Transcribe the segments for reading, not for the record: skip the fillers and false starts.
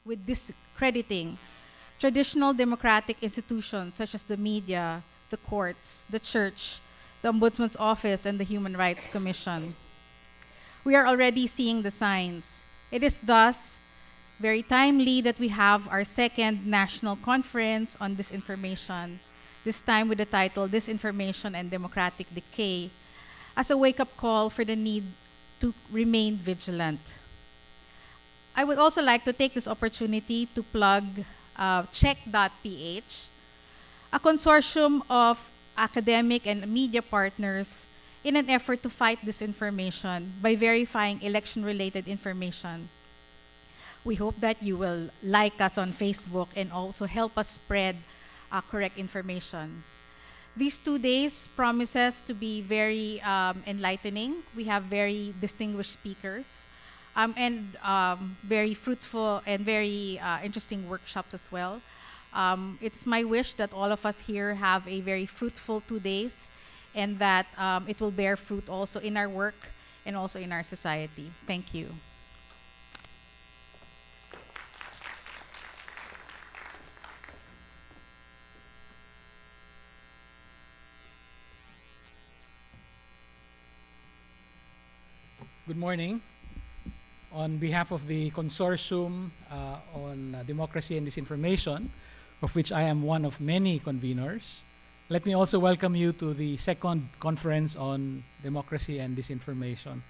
with discrediting traditional democratic institutions such as the media, the courts, the church, the Ombudsman's Office, and the Human Rights Commission. We are already seeing the signs. It is thus very timely that we have our second national conference on disinformation, this time with the title Disinformation and Democratic Decay, as a wake-up call for the need to remain vigilant. I would also like to take this opportunity to plug check.ph, a consortium of academic and media partners in an effort to fight disinformation by verifying election-related information. We hope that you will like us on Facebook and also help us spread correct information. These 2 days promises to be very enlightening. We have very distinguished speakers and very fruitful and very interesting workshops as well. It's my wish that all of us here have a very fruitful 2 days and that it will bear fruit also in our work and also in our society. Thank you. Good morning. On behalf of the Consortium on Democracy and Disinformation, of which I am one of many conveners, let me also welcome you to the second conference on democracy and disinformation.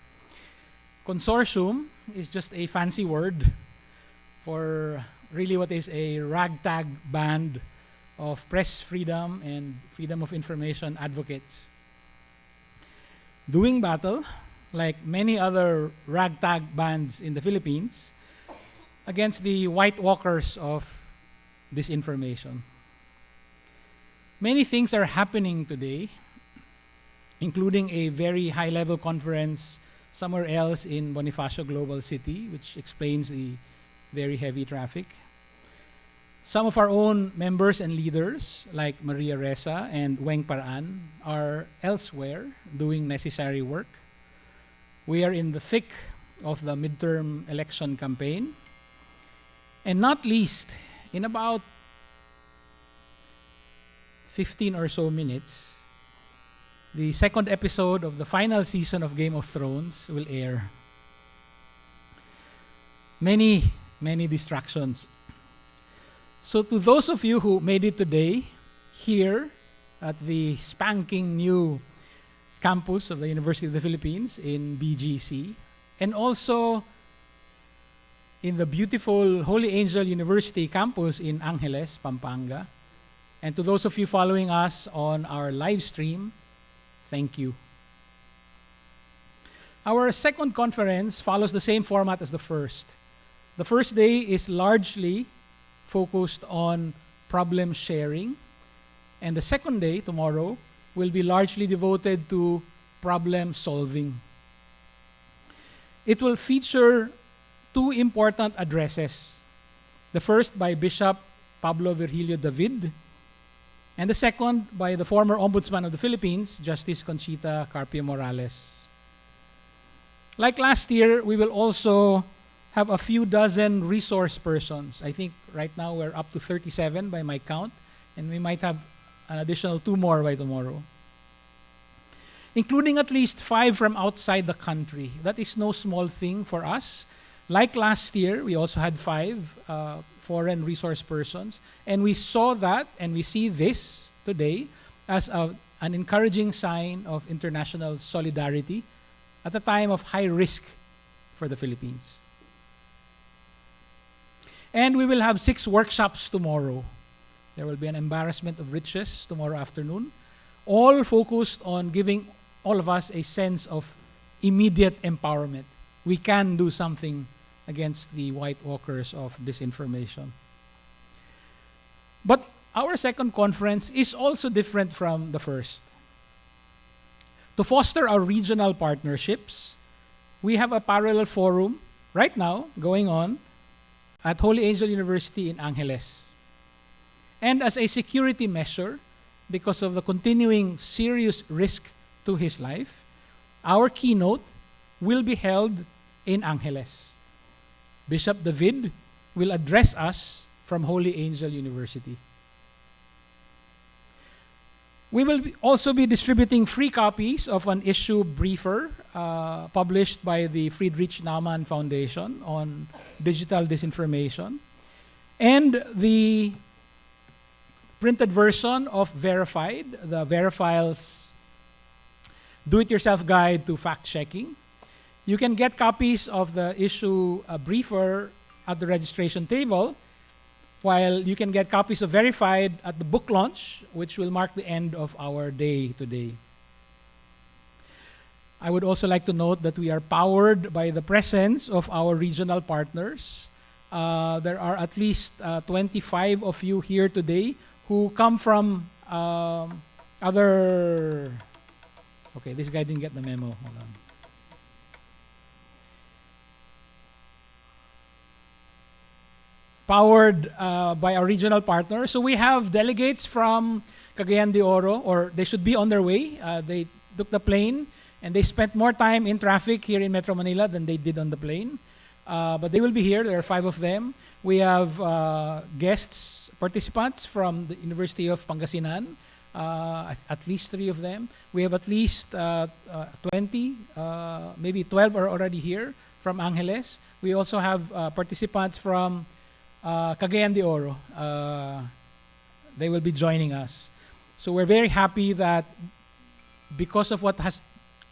Consortium is just a fancy word for really what is a ragtag band of press freedom and freedom of information advocates doing battle, like many other ragtag bands in the Philippines, against the white walkers of disinformation. Many things are happening today, including a very high-level conference somewhere else in Bonifacio Global City, which explains the very heavy traffic. Some of our own members and leaders, like Maria Ressa and Weng Paraan, are elsewhere doing necessary work. We are in the thick of the midterm election campaign. And not least, in about 15 or so minutes, the second episode of the final season of Game of Thrones will air. Many distractions. So to those of you who made it today, here at the spanking new campus of the University of the Philippines in BGC, and also in the beautiful Holy Angel University campus in Angeles, Pampanga. And to those of you following us on our live stream, thank you. Our second conference follows the same format as the first. The first day is largely focused on problem sharing, and the second day, tomorrow, will be largely devoted to problem solving. It will feature 2 important addresses. The first by Bishop Pablo Virgilio David, and the second by the former Ombudsman of the Philippines, Justice Conchita Carpio Morales. Like last year, we will also have a few dozen resource persons. I think right now we're up to 37 by my count, and we might have an additional 2 more by tomorrow, including at least 5 from outside the country. That is no small thing for us. Like last year, we also had 5 foreign resource persons, and we saw that, and we see this today as an encouraging sign of international solidarity at a time of high risk for the Philippines. And we will have 6 workshops tomorrow. There will be an embarrassment of riches tomorrow afternoon, all focused on giving all of us a sense of immediate empowerment. We can do something against the white walkers of disinformation. But our second conference is also different from the first. To foster our regional partnerships, we have a parallel forum right now going on at Holy Angel University in Angeles. And as a security measure, because of the continuing serious risk to his life, our keynote will be held in Angeles. Bishop David will address us from Holy Angel University. We will also be distributing free copies of an issue briefer published by the Friedrich Naumann Foundation on digital disinformation, and the printed version of Verified, the Verifiles do-it-yourself guide to fact-checking. You can get copies of the issue briefer at the registration table, while you can get copies of Verified at the book launch, which will mark the end of our day today. I would also like to note that we are powered by the presence of our regional partners. There are at least 25 of you here today who come from other... Okay, this guy didn't get the memo. Hold on. Powered by our regional partners. So we have delegates from Cagayan de Oro, or they should be on their way. They took the plane and they spent more time in traffic here in Metro Manila than they did on the plane. But they will be here. There are 5 of them. We have guests, participants from the University of Pangasinan, at least 3 of them. We have at least 20, maybe 12 are already here from Angeles. We also have participants from Cagayan de Oro. They will be joining us. So we're very happy that because of what has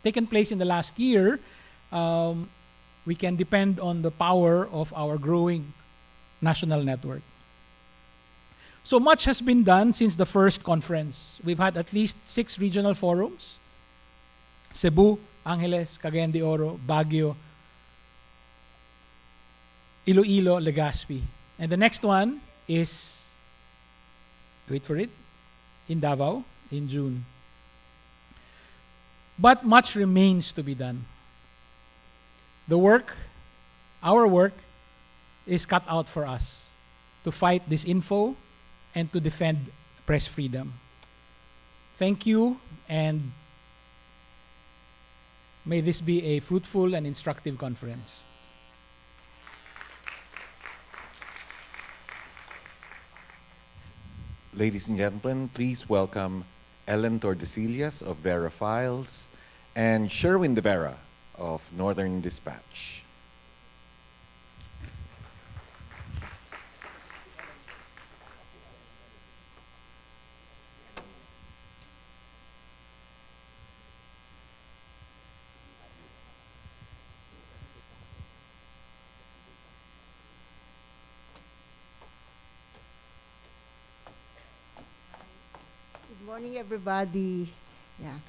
taken place in the last year, we can depend on the power of our growing national network. So much has been done since the first conference. We've had at least 6 regional forums: Cebu, Angeles, Cagayan de Oro, Baguio, Iloilo, Legazpi. And the next one is, wait for it, in Davao in June. But much remains to be done. The work, our work, is cut out for us to fight disinfo and to defend press freedom. Thank you, and may this be a fruitful and instructive conference. Ladies and gentlemen, please welcome Ellen Tordesillas of Verifiles and Sherwin Deborah of Northern Dispatch. Good morning, everybody. Yeah.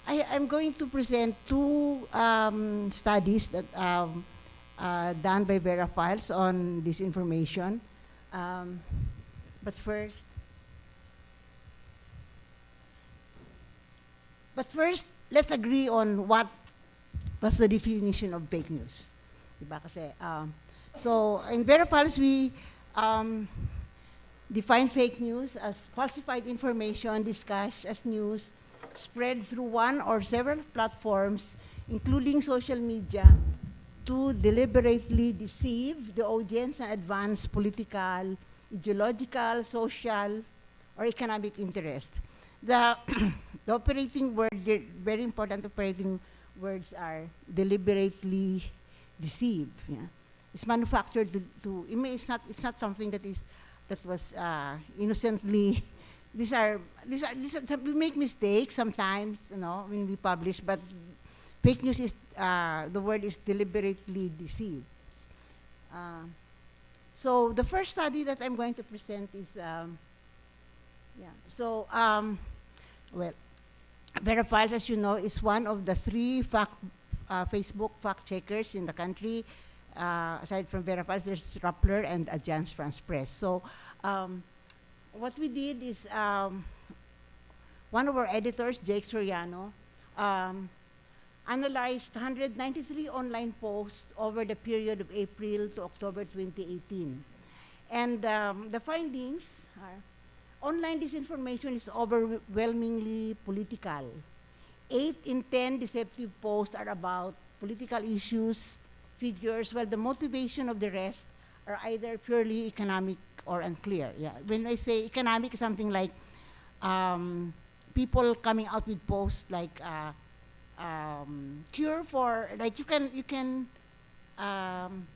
I'm going to present 2 studies that done by Verifiles on disinformation. But first, let's agree on what was the definition of fake news. Diba? Kasi, so in Verifiles, we define fake news as falsified information discussed as news spread through one or several platforms, including social media, to deliberately deceive the audience and advance political, ideological, social, or economic interest. The operating word, very important operating words are deliberately deceive. Yeah. It's manufactured to it's not something that was innocently. These are we make mistakes sometimes, when we publish, but fake news is the word is deliberately deceived. So the first study that I'm going to present is well, Verifiles, as you know, is one of the 3 Facebook fact checkers in the country. Aside from Verifiles, there's Rappler and Adsense Press. So what we did is one of our editors, Jake Soriano, analyzed 193 online posts over the period of April to October 2018. And the findings are, online disinformation is overwhelmingly political. 8 in 10 deceptive posts are about political issues. figures, while the motivation of the rest are either purely economic or unclear. Yeah. When I say economic, something like people coming out with posts like cure for, like you can um,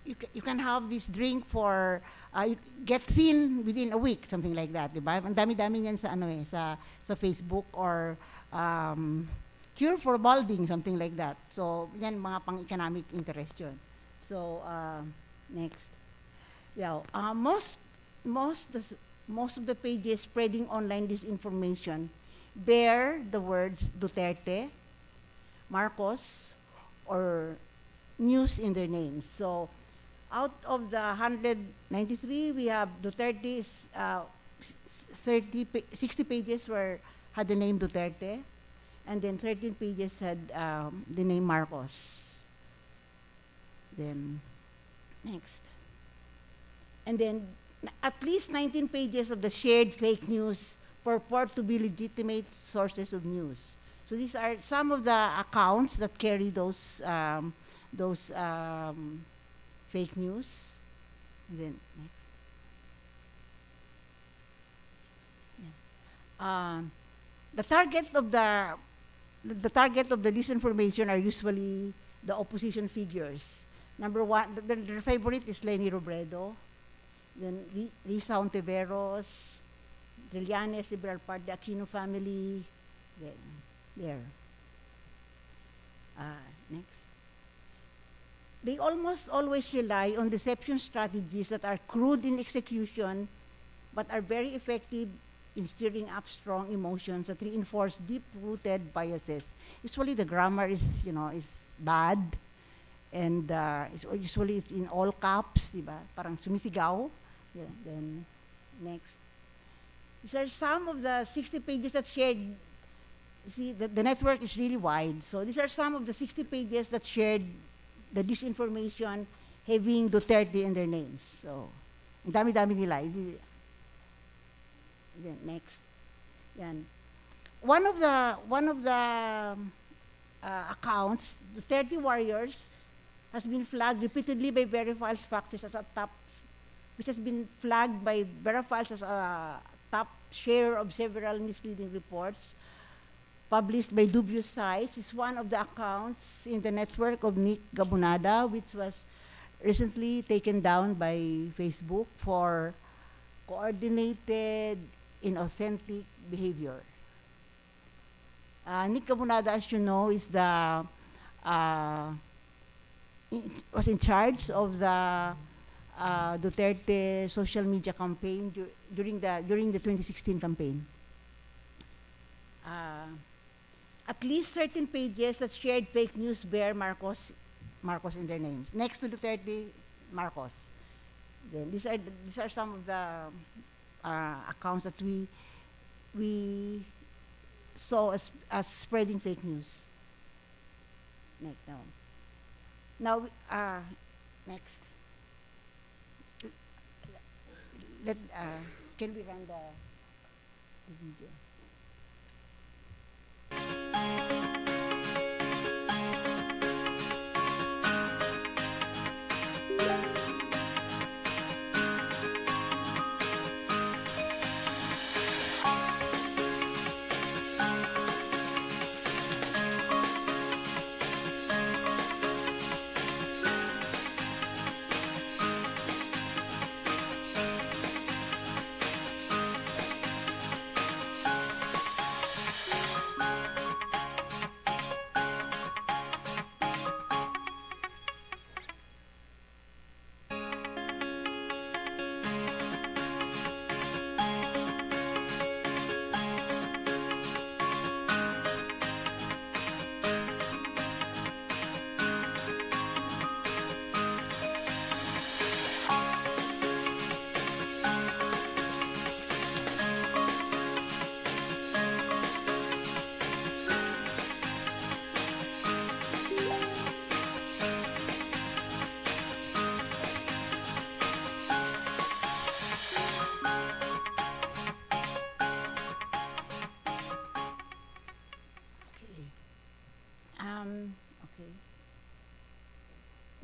you can have this drink for you get thin within a week, something like that, di ba? Ang dami-dami niyan sa sa Facebook, or cure for balding, something like that. So yan mga pang-economic interest yun. So next. Yeah, most of the pages spreading online disinformation bear the words Duterte, Marcos, or news in their names. So out of the 193, we have Duterte's 60 pages had the name Duterte, and then 13 pages had the name Marcos. Then next. And then at least 19 pages of the shared fake news purport to be legitimate sources of news. So these are some of the accounts that carry those fake news. And then next. Yeah. The target of the disinformation are usually the opposition figures. Number one, their favorite is Leni Robredo, then Risa Ontiveros, Trillanes, Liberal Party, the Aquino family, then there. Next. They almost always rely on deception strategies that are crude in execution, but are very effective in stirring up strong emotions that reinforce deep-rooted biases. Usually the grammar is bad, and usually it's in all caps, diba? Parang sumisigaw. Yeah, then next. These are some of the 60 pages that shared. See, the network is really wide. So these are some of the 60 pages that shared the disinformation having Duterte in their names. So, ang dami-dami nila. Then next. Yan. One of the accounts, Duterte Warriors, has been flagged repeatedly by Verifiles Factors as a top, which has been flagged by Verifiles as a top share of several misleading reports published by dubious sites. Is one of the accounts in the network of Nick Gabonada, which was recently taken down by Facebook for coordinated inauthentic behavior. Nick Gabonada, as you know, is was in charge of the Duterte social media campaign during the 2016 campaign. At least 13 pages that shared fake news bear Marcos in their names. Next to Duterte, Marcos. Then these are some of the accounts that we saw as spreading fake news. Next now. Next. Can we run the video?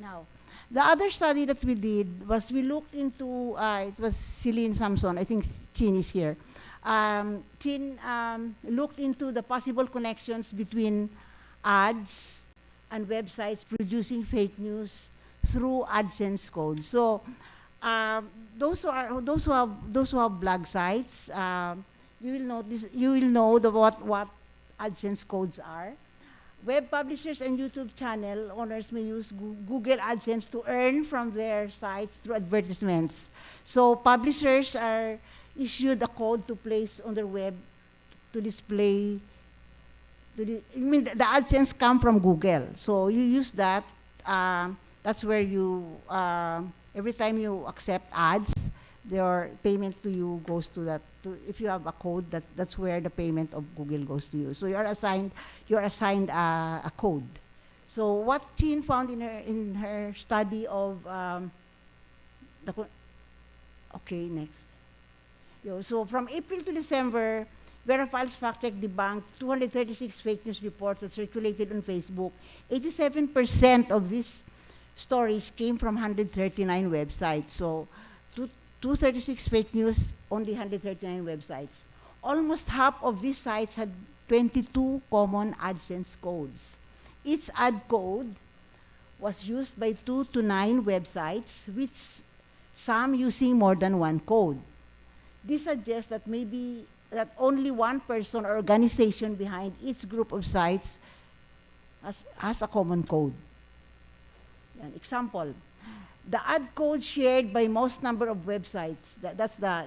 Now, the other study that we did was we looked into, it was Celine Samson, I think Chin is here. Chin looked into the possible connections between ads and websites producing fake news through Adsense Code. So those who have blog sites, you will know what Adsense codes are. Web publishers and YouTube channel owners may use Google AdSense to earn from their sites through advertisements. So publishers are issued a code to place on their web to display. The AdSense come from Google. So you use that. That's where you, every time you accept ads, their payment to you goes to that. If you have a code, that's where the payment of Google goes to you. So you're assigned a code. So what Chin found in her study of okay, next. So from April to December, Verifile's fact check debunked 236 fake news reports that circulated on Facebook. 87% of these stories came from 139 websites. So 236 fake news, only 139 websites. Almost half of these sites had 22 common AdSense codes. Each ad code was used by 2 to 9 websites, which some using more than one code. This suggests that maybe that only one person or organization behind each group of sites has a common code. An example, the ad code shared by most number of websites. That's the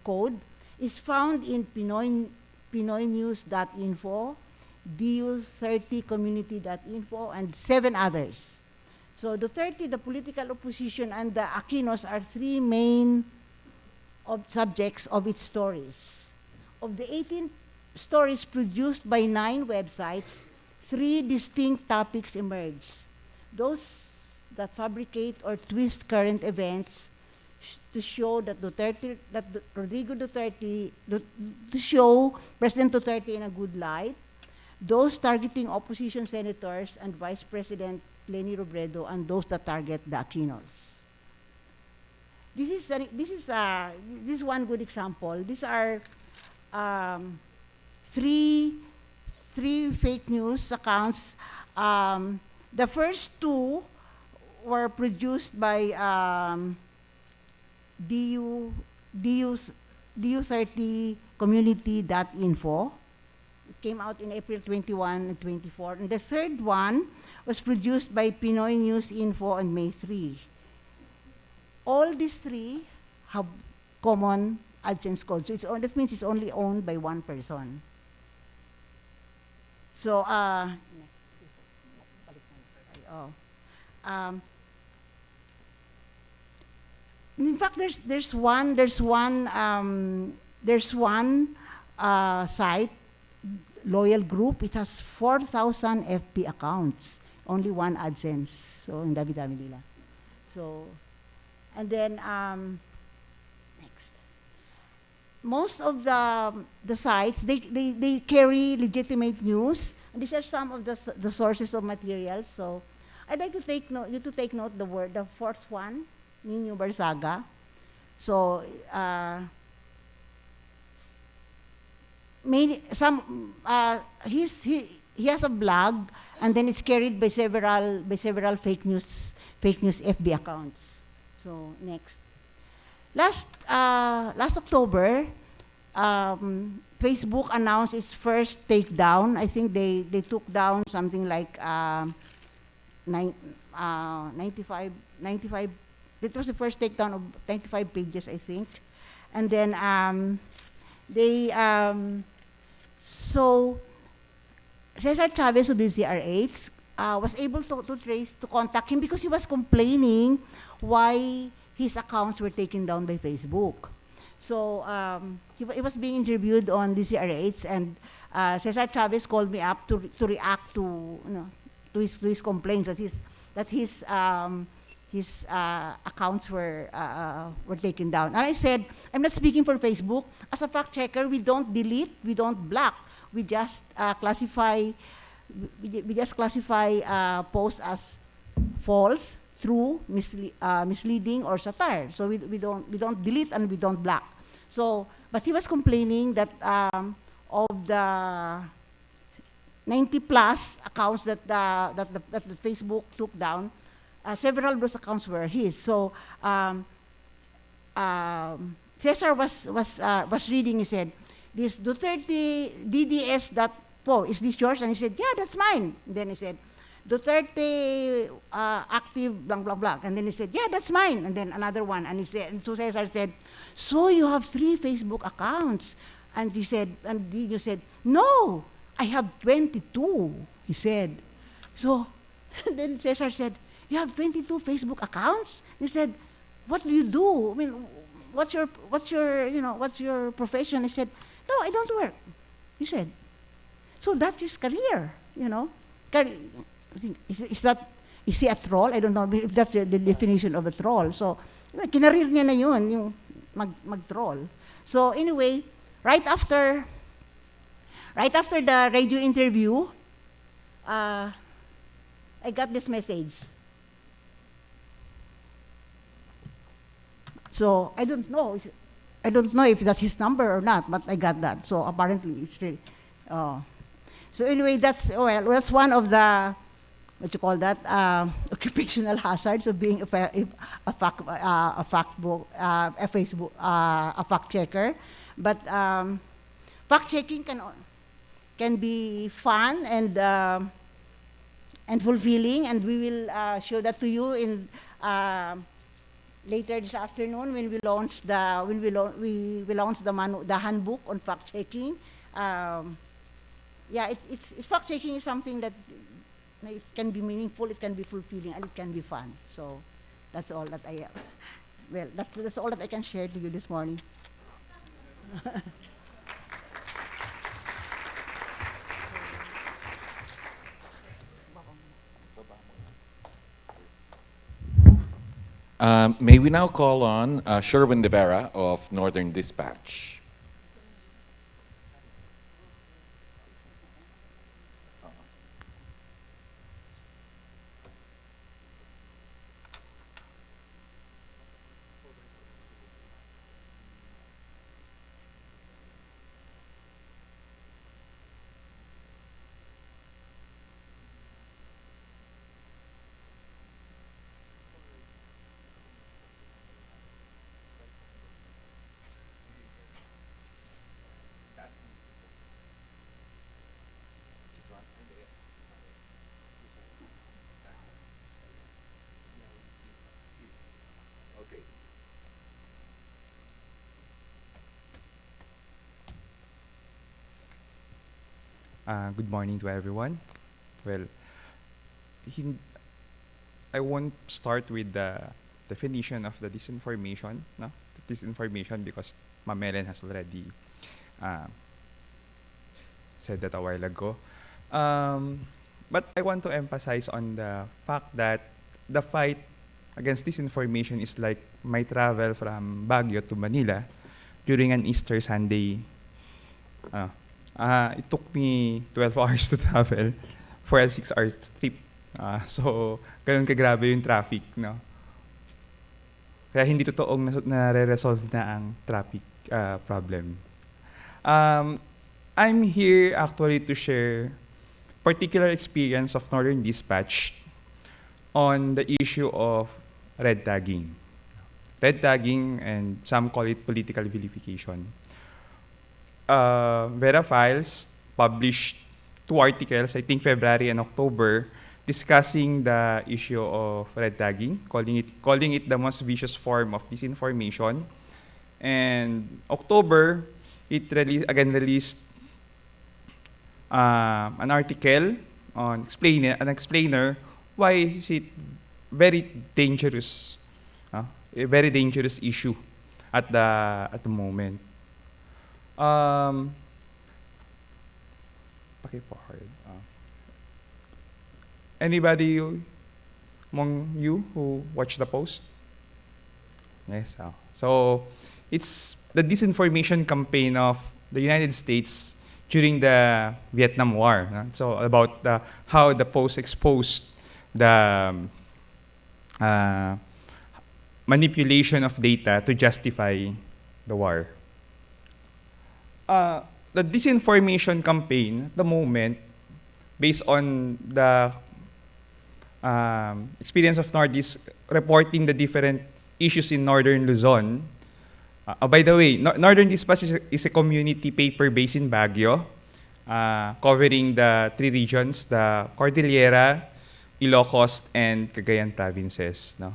code is found in PinoyNews.info, DU30community.info, and 7 others. So Duterte, the political opposition, and the Aquinos are 3 main subjects of its stories. Of the 18 stories produced by 9 websites, 3 distinct topics emerge. Those that fabricate or twist current events to show that Rodrigo Duterte, to show President Duterte in a good light. Those targeting opposition senators and Vice President Leni Robredo, and those that target the Aquinos. This is one good example. These are 3 fake news accounts. The first 2 were produced by DU30community.info. It came out in April 21 and 24. And the third one was produced by Pinoy News Info on May 3. All these 3 have common AdSense codes. So that means it's only owned by one person. So, in fact, there's one site, Loyal Group. It has 4,000 FB accounts, only one AdSense. So in dami-dami nila. So, and then next. Most of the sites they carry legitimate news. And these are some of the sources of materials. So I'd like to take note the fourth one, Nino Barzaga. So he has a blog, and then it's carried by several fake news FB accounts. So next. Last October, Facebook announced its first takedown. I think they took down something like 95. That was the first takedown of 95 pages, I think. And then so Cesar Chavez of the ZRH was able to contact him because he was complaining why his accounts were taken down by Facebook. So he was being interviewed on DCRH, and Cesar Chavez called me up to react to his complaints that his accounts were taken down. And I said, I'm not speaking for Facebook. As a fact checker, we don't delete, we don't block. We just classify we just classify posts as false, true, misleading, or satire. So we don't delete and we don't block. So, but he was complaining that of the 90 plus accounts that the Facebook took down, several of those accounts were his. So Cesar was reading. He said, "This Duterte DDS.po, is this yours?" And he said, "Yeah, that's mine." And then he said, "Duterte active blank blank blank." And then he said, "Yeah, that's mine." And then another one. And he said, and so Cesar said, "So you have 3 Facebook accounts?" And he said, and Dino said, "No, I have 22." He said. So then Cesar said, "You have 22 Facebook accounts?" He said, "What do you do? I mean, what's your profession?" He said, "No, I don't work." He said. So that's his career, Is he a troll? I don't know if that's the definition of a troll. So, kinarir niya na yun, yung mag-troll. So anyway, right after the radio interview, I got this message. So I don't know if that's his number or not, but I got that. So apparently it's really. So anyway, that's one of the occupational hazards of being a fact checker. But fact checking can be fun and fulfilling, and we will show that to you in later this afternoon when we launch the handbook on fact checking. It's fact checking is something that it can be meaningful, it can be fulfilling, and it can be fun. So that's all that that's all that I can share to you this morning. May we now call on Sherwin Deborah of Northern Dispatch. Good morning to everyone. Well, I won't start with the definition of the disinformation, no? The disinformation, because Ma'am Ellen has already said that a while ago. But I want to emphasize on the fact that the fight against disinformation is like my travel from Baguio to Manila during an Easter Sunday. It took me 12 hours to travel for a 6-hour trip. So, ganun kagrabe yung traffic, no? Kaya hindi totoong nare-resolve na ang traffic problem. I'm here actually to share particular experience of Northern Dispatch on the issue of red tagging. Red tagging, and some call it political vilification. Vera Files published 2 articles, I think February and October, discussing the issue of red tagging, calling it the most vicious form of disinformation. And October, it released an article on an explainer why is it very dangerous, a very dangerous issue at the moment. Anybody among you who watched the post? Yes. So it's the disinformation campaign of the United States during the Vietnam War. No? So about how the post exposed the uh, manipulation of data to justify the war. The disinformation campaign at the moment, based on the experience of Northeast reporting the different issues in Northern Luzon. By the way, Northern Dispatch is a community paper based in Baguio, covering the three regions, the Cordillera, Ilocos, and Cagayan provinces. No?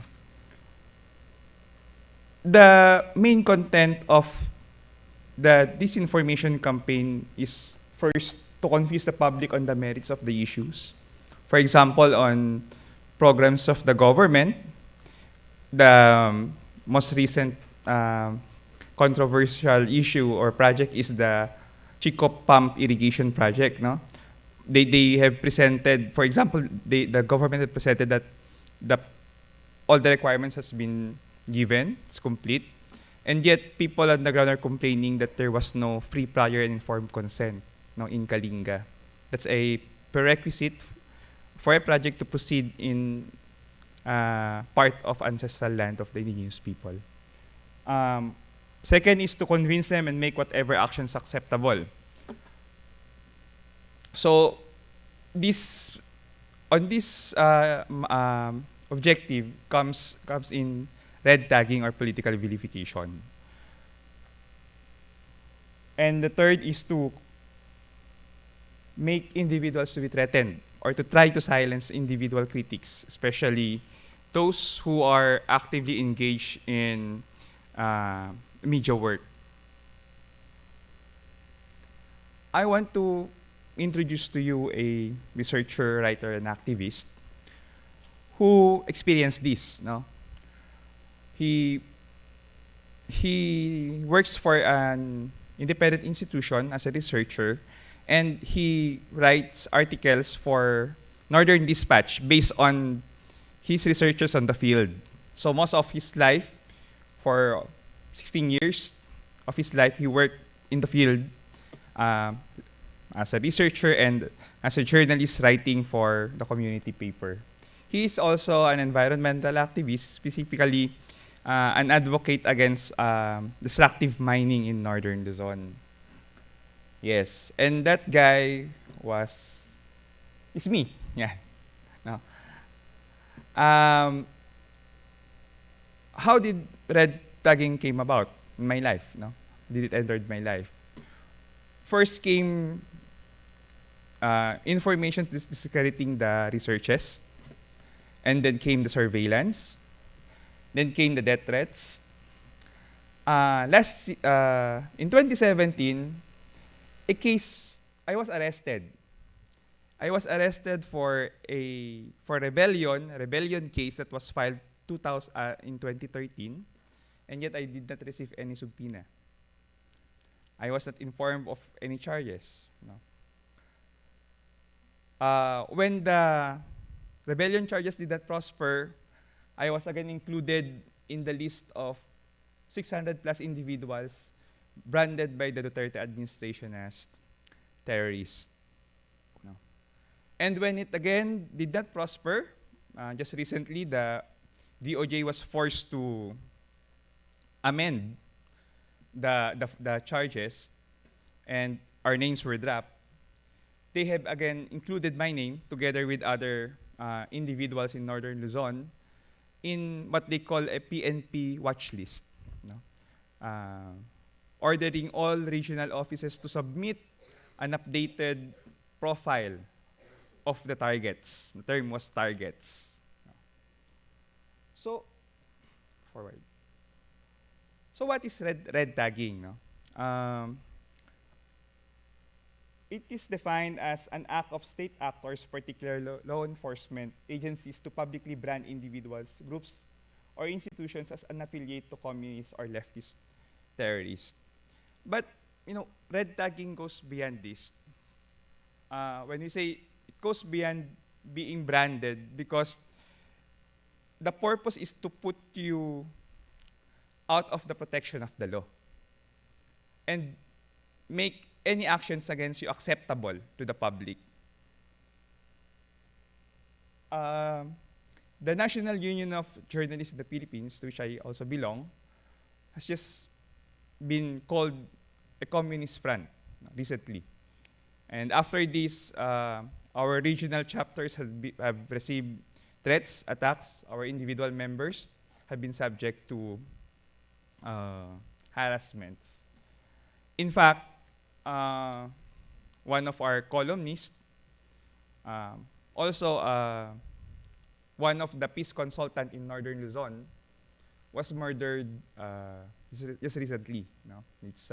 The main content of the disinformation campaign is first to confuse the public on the merits of the issues. For example, on programs of the government, the most recent controversial issue or project is the Chico Pump Irrigation Project. No? They have presented, for example, the government had presented that all the requirements has been given, it's complete, and yet people on the ground are complaining that there was no free, prior, and informed consent, no, in Kalinga. That's a prerequisite for a project to proceed in part of ancestral land of the indigenous people. Second is to convince them and make whatever actions acceptable. So this objective comes in red tagging or political vilification. And the third is to make individuals to be threatened or to try to silence individual critics, especially those who are actively engaged in media work. I want to introduce to you a researcher, writer, and activist who experienced this. No? He works for an independent institution as a researcher, and he writes articles for Northern Dispatch based on his researches on the field. So most of his life, for 16 years of his life, he worked in the field as a researcher and as a journalist writing for the community paper. He is also an environmental activist, specifically an advocate against destructive mining in Northern Luzon. Yes, and that guy is me. Yeah. No. How did red tagging came about in my life? No? Did it enter my life? First came information discrediting the researches, and then came the surveillance, then came the death threats. In 2017, I was arrested. I was arrested for a rebellion case that was filed in 2013, and yet I did not receive any subpoena. I was not informed of any charges. No. When the rebellion charges did not prosper, I was again included in the list of 600 plus individuals branded by the Duterte administration as terrorists. No. And when it again did not prosper, just recently the DOJ was forced to amend the charges, and our names were dropped. They have again included my name together with other individuals in Northern Luzon in what they call a PNP watch list. No? Ordering all regional offices to submit an updated profile of the targets. The term was targets. So, forward. So what is red tagging? No? It is defined as an act of state actors, particularly law enforcement agencies, to publicly brand individuals, groups, or institutions as unaffiliated to communist or leftist terrorists. But red tagging goes beyond this. When we say it goes beyond being branded, because the purpose is to put you out of the protection of the law and make any actions against you acceptable to the public. The National Union of Journalists in the Philippines, to which I also belong, has just been called a communist front recently. And after this, our regional chapters have received threats, attacks. Our individual members have been subject to harassments. In fact, one of our columnists, also one of the peace consultant in Northern Luzon, was murdered just recently. No? It's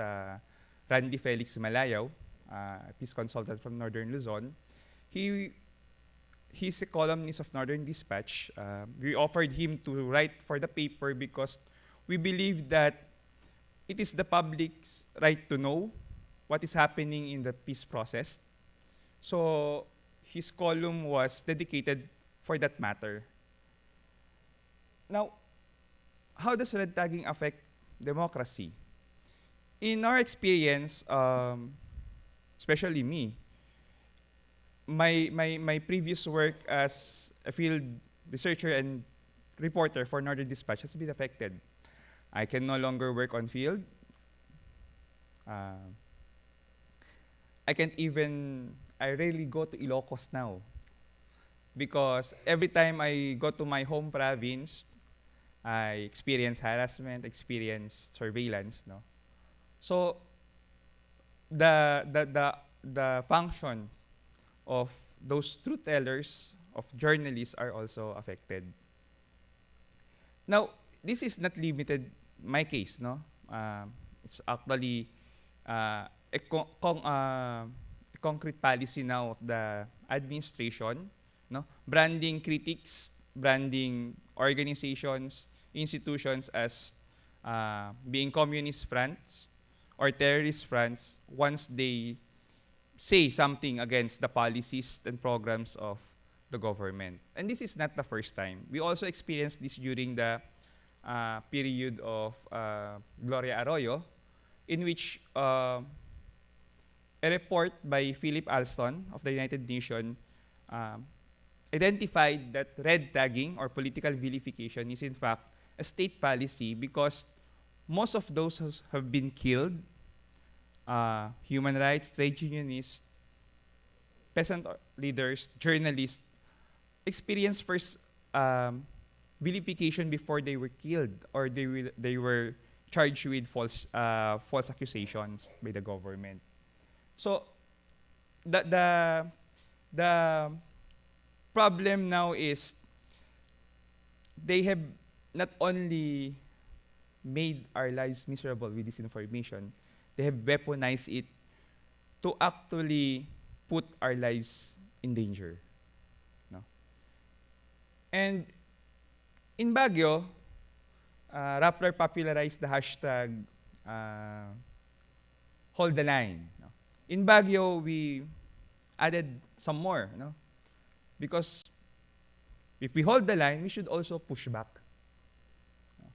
Randy Felix Malayaw, a peace consultant from Northern Luzon. He's a columnist of Northern Dispatch. We offered him to write for the paper because we believe that it is the public's right to know what is happening in the peace process. So his column was dedicated for that matter. Now, how does red tagging affect democracy? In our experience, especially me, my previous work as a field researcher and reporter for Northern Dispatch has been affected. I can no longer work on field. I rarely go to Ilocos now because every time I go to my home province, I experience harassment, experience surveillance. No? So the function of those truth tellers, of journalists, are also affected. Now, this is not limited my case, no? It's actually a concrete policy now of the administration, no? Branding critics, branding organizations, institutions as being communist fronts or terrorist fronts once they say something against the policies and programs of the government. And this is not the first time. We also experienced this during the period of Gloria Arroyo, in which a report by Philip Alston of the United Nations identified that red tagging or political vilification is in fact a state policy because most of those who have been killed, human rights, trade unionists, peasant leaders, journalists, experienced first vilification before they were killed or they were charged with false accusations by the government. So the problem now is they have not only made our lives miserable with disinformation, they have weaponized it to actually put our lives in danger. No? And in Baguio, Rappler popularized the hashtag hold the line. No? In Baguio, we added some more. No? Because if we hold the line, we should also push back. No?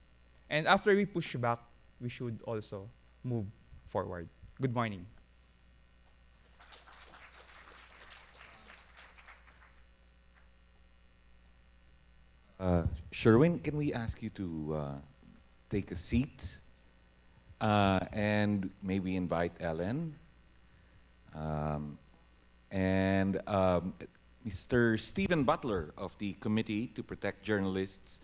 And after we push back, we should also move forward. Good morning. Sherwin, can we ask you to take a seat and maybe invite Ellen and Mr. Stephen Butler of the Committee to Protect Journalists.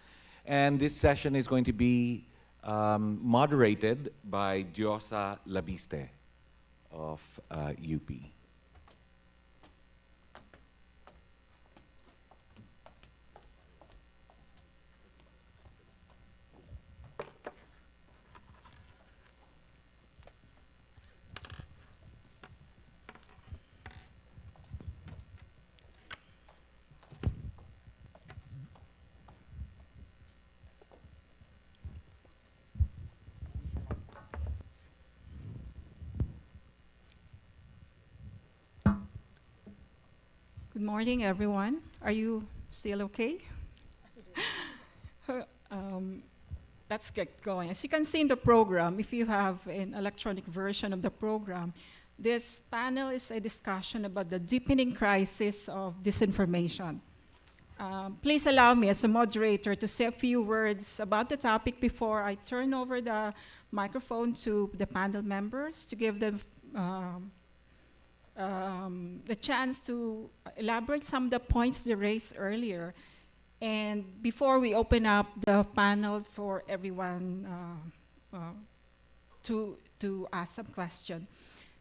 And this session is going to be moderated by Diosa Labiste of UP. Good morning, everyone. Are you still okay? Let's get going. As you can see in the program, if you have an electronic version of the program, This panel is a discussion about the deepening crisis of disinformation. Please allow me as a moderator to say a few words about the topic before I turn over the microphone to the panel members to give them the chance to elaborate some of the points they raised earlier. And before we open up the panel for everyone to ask some question.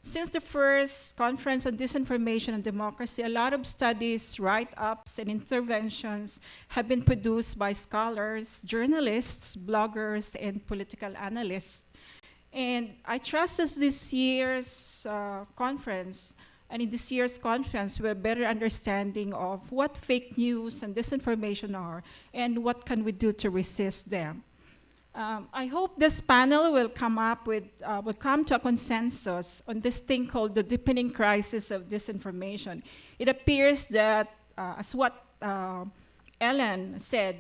Since the first conference on disinformation and democracy, a lot of studies, write-ups, and interventions have been produced by scholars, journalists, bloggers, and political analysts. And I trust that this year's conference, and in this year's conference, we have a better understanding of what fake news and disinformation are, and what can we do to resist them. I hope this panel will come to a consensus on this thing called the deepening crisis of disinformation. It appears that, as what Ellen said,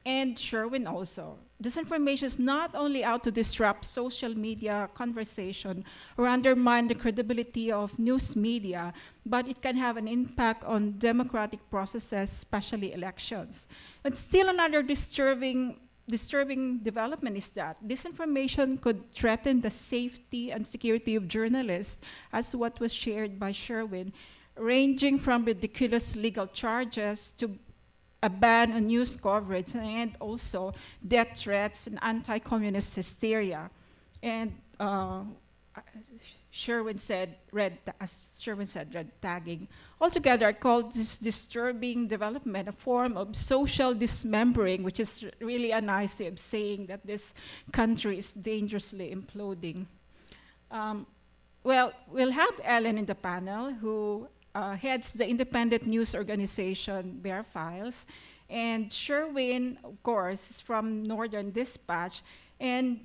and Sherwin also, disinformation is not only out to disrupt social media conversation or undermine the credibility of news media, but it can have an impact on democratic processes, especially elections. And still another disturbing development is that disinformation could threaten the safety and security of journalists, as what was shared by Sherwin, ranging from ridiculous legal charges to a ban on news coverage and also death threats and anti-communist hysteria. And Sherwin said red tagging. Altogether, I call this disturbing development a form of social dismembering, which is really a nice way of saying that this country is dangerously imploding. Well, we'll have Ellen in the panel, who heads the independent news organization Bear Files, and Sherwin, of course, is from Northern Dispatch, and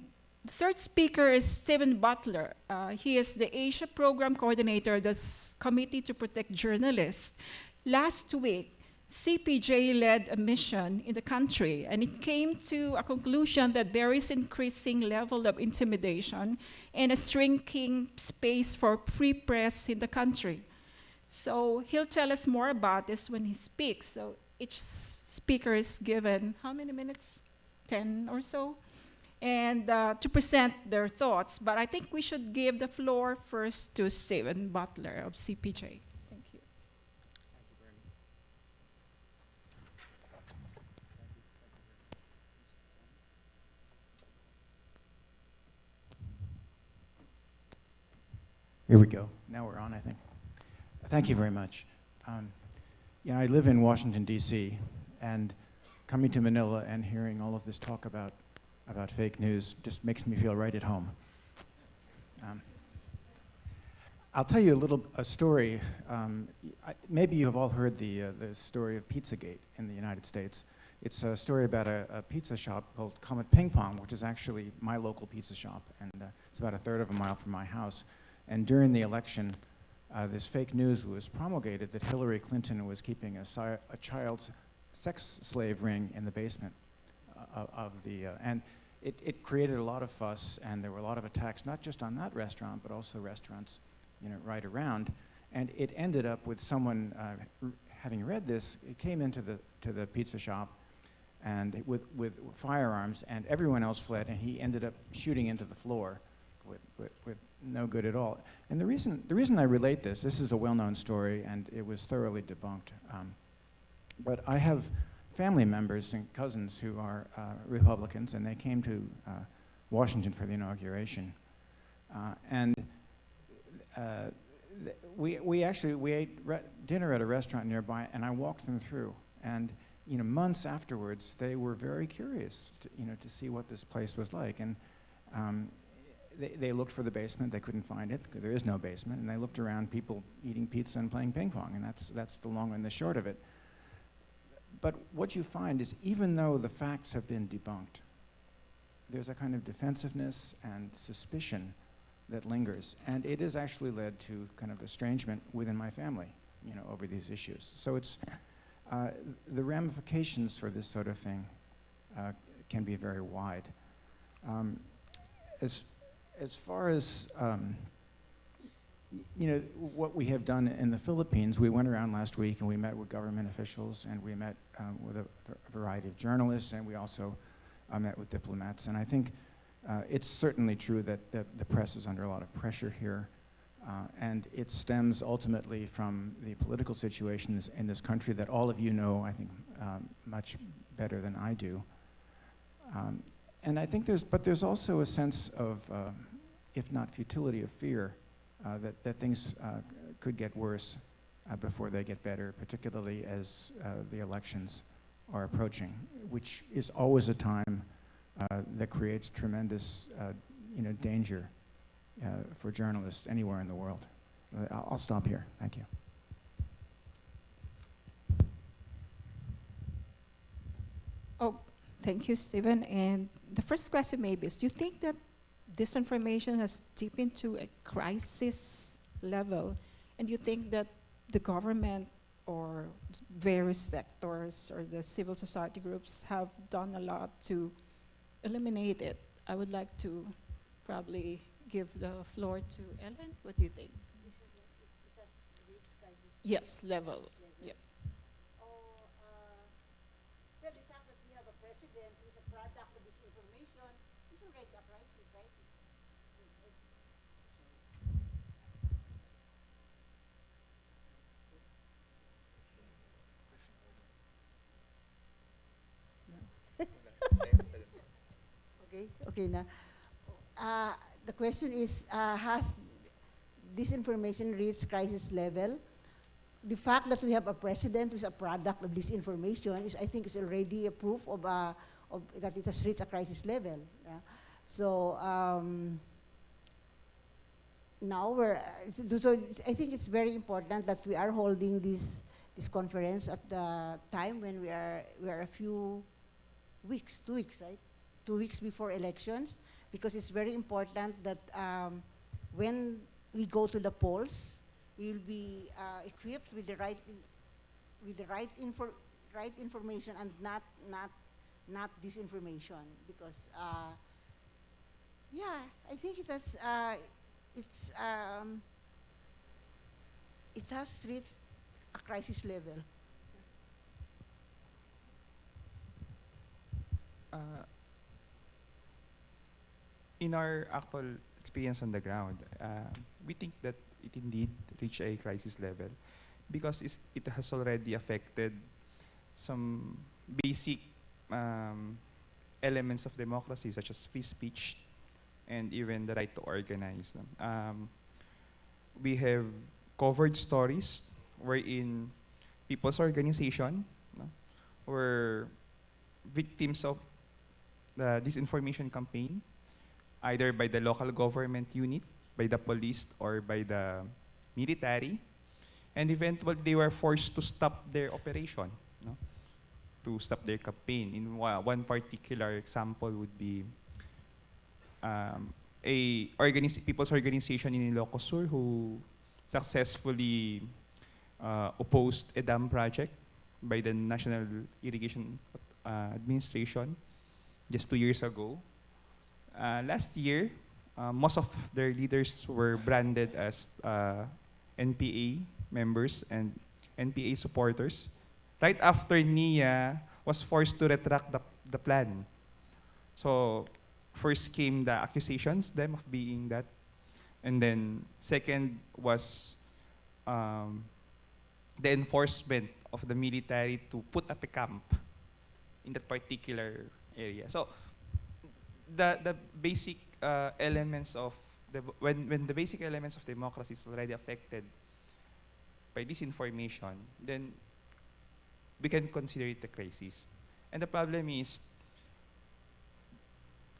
the third speaker is Stephen Butler. He is the Asia Program Coordinator of the Committee to Protect Journalists. Last week, CPJ led a mission in the country, and it came to a conclusion that there is increasing level of intimidation and a shrinking space for free press in the country. So he'll tell us more about this when he speaks. So each speaker is given, how many minutes? 10 or so? And to present their thoughts. But I think we should give the floor first to Stephen Butler of CPJ. Thank you. Here we go. Now we're on, I think. Thank you very much. I live in Washington, D.C., and coming to Manila and hearing all of this talk about fake news just makes me feel right at home. I'll tell you a story. Maybe you have all heard the story of Pizzagate in the United States. It's a story about a pizza shop called Comet Ping Pong, which is actually my local pizza shop, and it's about a third of a mile from my house. And during the election, this fake news was promulgated that Hillary Clinton was keeping a child's sex slave ring in the basement of the, and it created a lot of fuss, and there were a lot of attacks, not just on that restaurant, but also restaurants, right around. And it ended up with someone having read this. It came into the pizza shop, and with firearms, and everyone else fled, and he ended up shooting into the floor with no good at all. And the reason I relate this is a well-known story, and it was thoroughly debunked. But I have family members and cousins who are Republicans, and they came to Washington for the inauguration. We ate dinner at a restaurant nearby, and I walked them through. And months afterwards, they were very curious to see what this place was like. And they looked for the basement. They couldn't find it, because there is no basement. And they looked around, people eating pizza and playing ping pong, and that's the long and the short of it. But what you find is, even though the facts have been debunked, there's a kind of defensiveness and suspicion that lingers. And it has actually led to kind of estrangement within my family, over these issues. So it's, the ramifications for this sort of thing can be very wide. As far as, you know, what we have done in the Philippines, we went around last week and we met with government officials and we met with a variety of journalists, and we also met with diplomats. And I think it's certainly true that the press is under a lot of pressure here, and it stems ultimately from the political situation in this country that all of you know, I think, much better than I do. And I think there's also a sense of, if not futility, of fear that things could get worse before they get better, particularly as the elections are approaching, which is always a time that creates tremendous danger for journalists anywhere in the world. I'll stop here. Thank you. Oh, thank you, Stephen. And the first question maybe is, do you think that disinformation has deep into a crisis level? And you think that the government or various sectors or the civil society groups have done a lot to eliminate it? I would like to probably give the floor to Ellen. What do you think? Yes, level. Yeah. Well, the fact that we have a president who is a product of disinformation is already a crisis, right? Okay, now. The question is, has disinformation reached crisis level? The fact that we have a president who is a product of disinformation is, I think, is already a proof of that it has reached a crisis level. Yeah? So now I think it's very important that we are holding this conference at the time when we are a few weeks, 2 weeks, right? 2 weeks before elections, because it's very important that when we go to the polls, we will be equipped with the right information and not disinformation. Because yeah, I think it has reached a crisis level. In our actual experience on the ground, we think that it indeed reached a crisis level because it has already affected some basic elements of democracy, such as free speech and even the right to organize. We have covered stories wherein people's organization were victims of the disinformation campaign, either by the local government unit, by the police, or by the military. And eventually, they were forced to stop their operation, to stop their campaign. In one particular example would be people's organization in Ilocos Sur who successfully opposed a dam project by the National Irrigation Administration just 2 years ago. Last year, most of their leaders were branded as NPA members and NPA supporters. Right after NIA was forced to retract the plan. So first came the accusations, them of being that. And then second was the enforcement of the military to put up a camp in that particular area. So the basic elements of when the basic elements of democracy is already affected by disinformation, then we can consider it a crisis. And the problem is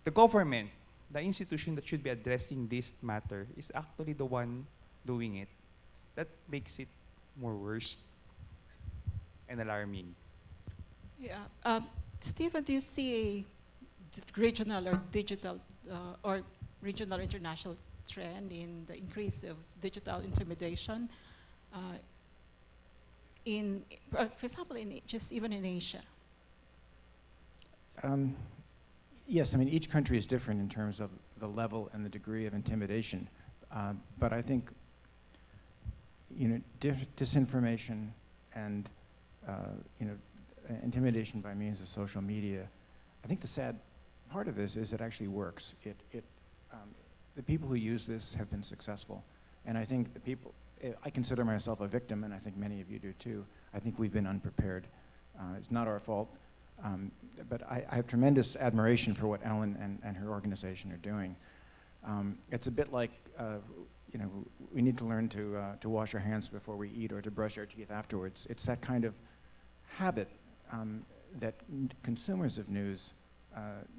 the government, the institution that should be addressing this matter, is actually the one doing it. That makes it more worse and alarming. Yeah. Stephen, do you see a regional or digital or regional international trend in the increase of digital intimidation for example, even in Asia? Yes, I mean, each country is different in terms of the level and the degree of intimidation. But I think disinformation and intimidation by means of social media. I think the sad part of this is it actually works. The people who use this have been successful, and I think the people. I consider myself a victim, and I think many of you do too. I think we've been unprepared. It's not our fault, but I have tremendous admiration for what Ellen and her organization are doing. It's a bit like, we need to learn to wash our hands before we eat or to brush our teeth afterwards. It's that kind of habit that consumers of news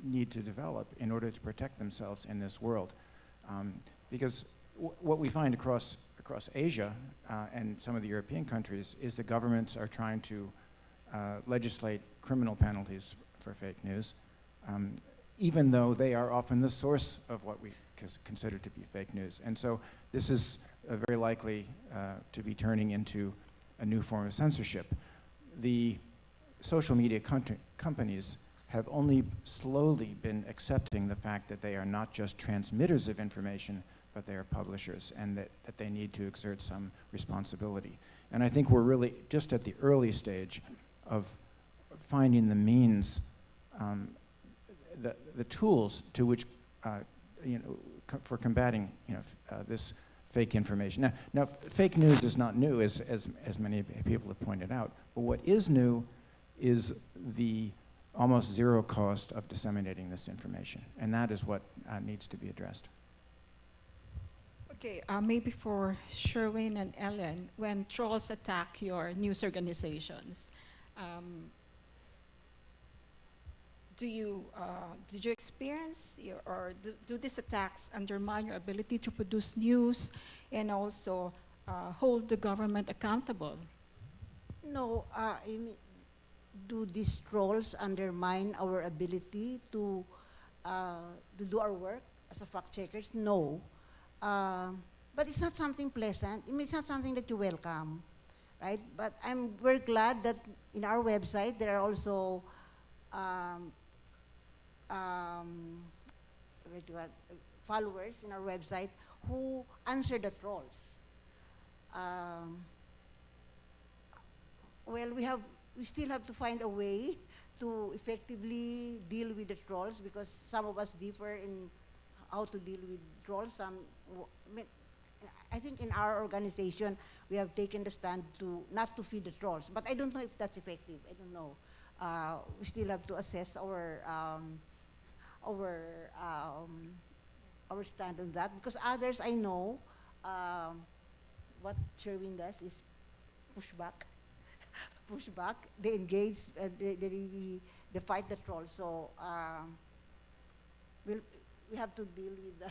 need to develop in order to protect themselves in this world. Because what we find across Asia and some of the European countries is the governments are trying to legislate criminal penalties for fake news, even though they are often the source of what we consider to be fake news. And so this is very likely to be turning into a new form of censorship. The social media companies have only slowly been accepting the fact that they are not just transmitters of information, but they are publishers, and that they need to exert some responsibility. And I think we're really just at the early stage of finding the means, the tools to which, for combating, this fake information. Now, fake news is not new, as many people have pointed out. But what is new is the almost zero cost of disseminating this information, and that is what needs to be addressed. Okay, maybe for Sherwin and Ellen, when trolls attack your news organizations, did you experience do these attacks undermine your ability to produce news and also hold the government accountable? No, do these trolls undermine our ability to do our work as a fact checkers? No. But it's not something pleasant. I mean, it's not something that you welcome, right? But we're glad that in our website there are also followers in our website who answer the trolls. Well, we still have to find a way to effectively deal with the trolls, because some of us differ in how to deal with trolls. I think in our organization we have taken the stand to not to feed the trolls, but I don't know if that's effective. I don't know. We still have to assess our stand on that, because others I know what Sherwin does is pushback. They engage and they fight the trolls. So we have to deal with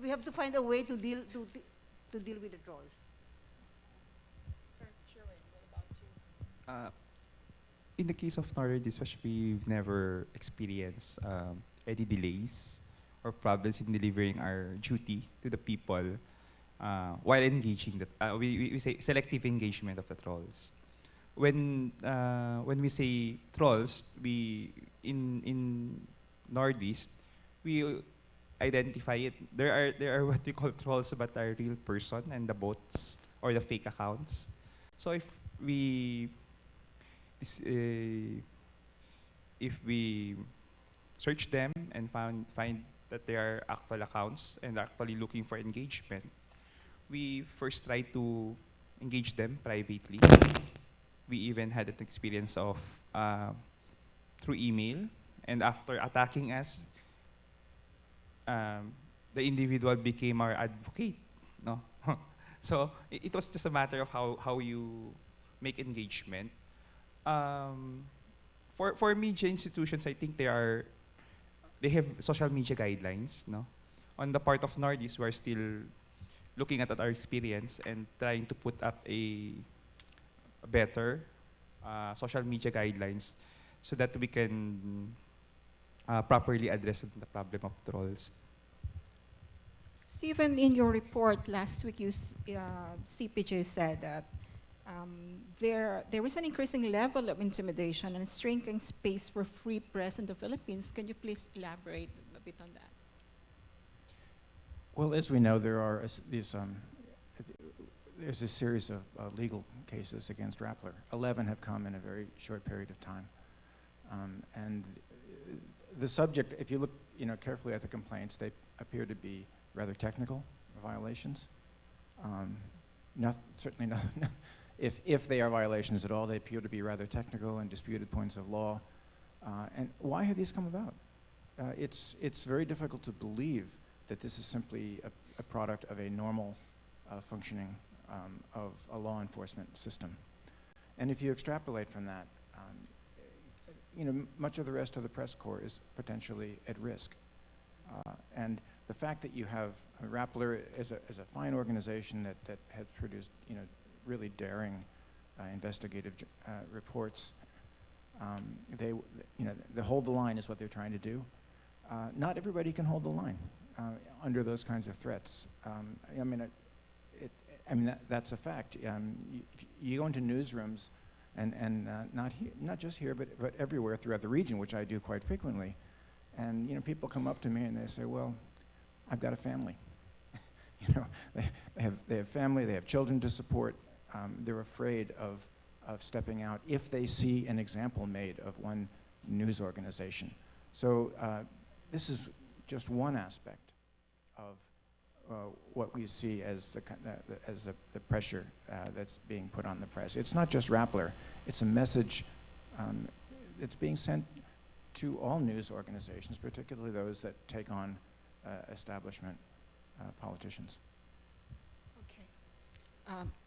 we have to find a way to deal with the trolls. Sherwin, what about you? In the case of Nordis, we've never experienced any delays or problems in delivering our duty to the people while engaging we say selective engagement of the trolls. When we say trolls, we in Northeast we identify it. There are what we call trolls, but are real person, and the bots or the fake accounts. So if we search them and find that they are actual accounts and actually looking for engagement, we first try to engage them privately. We even had an experience of through email, and after attacking us, the individual became our advocate. No, so it was just a matter of how you make engagement. For media institutions, I think they have social media guidelines. No, on the part of Nordis, we're still looking at our experience and trying to put up a better social media guidelines so that we can properly address the problem of trolls. Stephen, in your report last week, CPJ said that there is an increasing level of intimidation and shrinking space for free press in the Philippines. Can you please elaborate a bit on that? Well, as we know, there are these there's a series of legal cases against Rappler. 11 have come in a very short period of time. And the subject, if you look carefully at the complaints, they appear to be rather technical violations. Certainly not, if they are violations at all, they appear to be rather technical and disputed points of law. And why have these come about? It's very difficult to believe that this is simply a product of a normal functioning of a law enforcement system. And if you extrapolate from that, much of the rest of the press corps is potentially at risk. And the fact that you have Rappler as a fine organization that has produced really daring investigative reports, they hold the line is what they're trying to do. Not everybody can hold the line under those kinds of threats. That's a fact. You go into newsrooms, and not just here, but everywhere throughout the region, which I do quite frequently. And people come up to me and they say, "Well, I've got a family." They have family, they have children to support. They're afraid of stepping out if they see an example made of one news organization. So this is just one aspect of what we see as the pressure that's being put on the press. It's not just Rappler. It's a message that's being sent to all news organizations, particularly those that take on establishment politicians. Okay.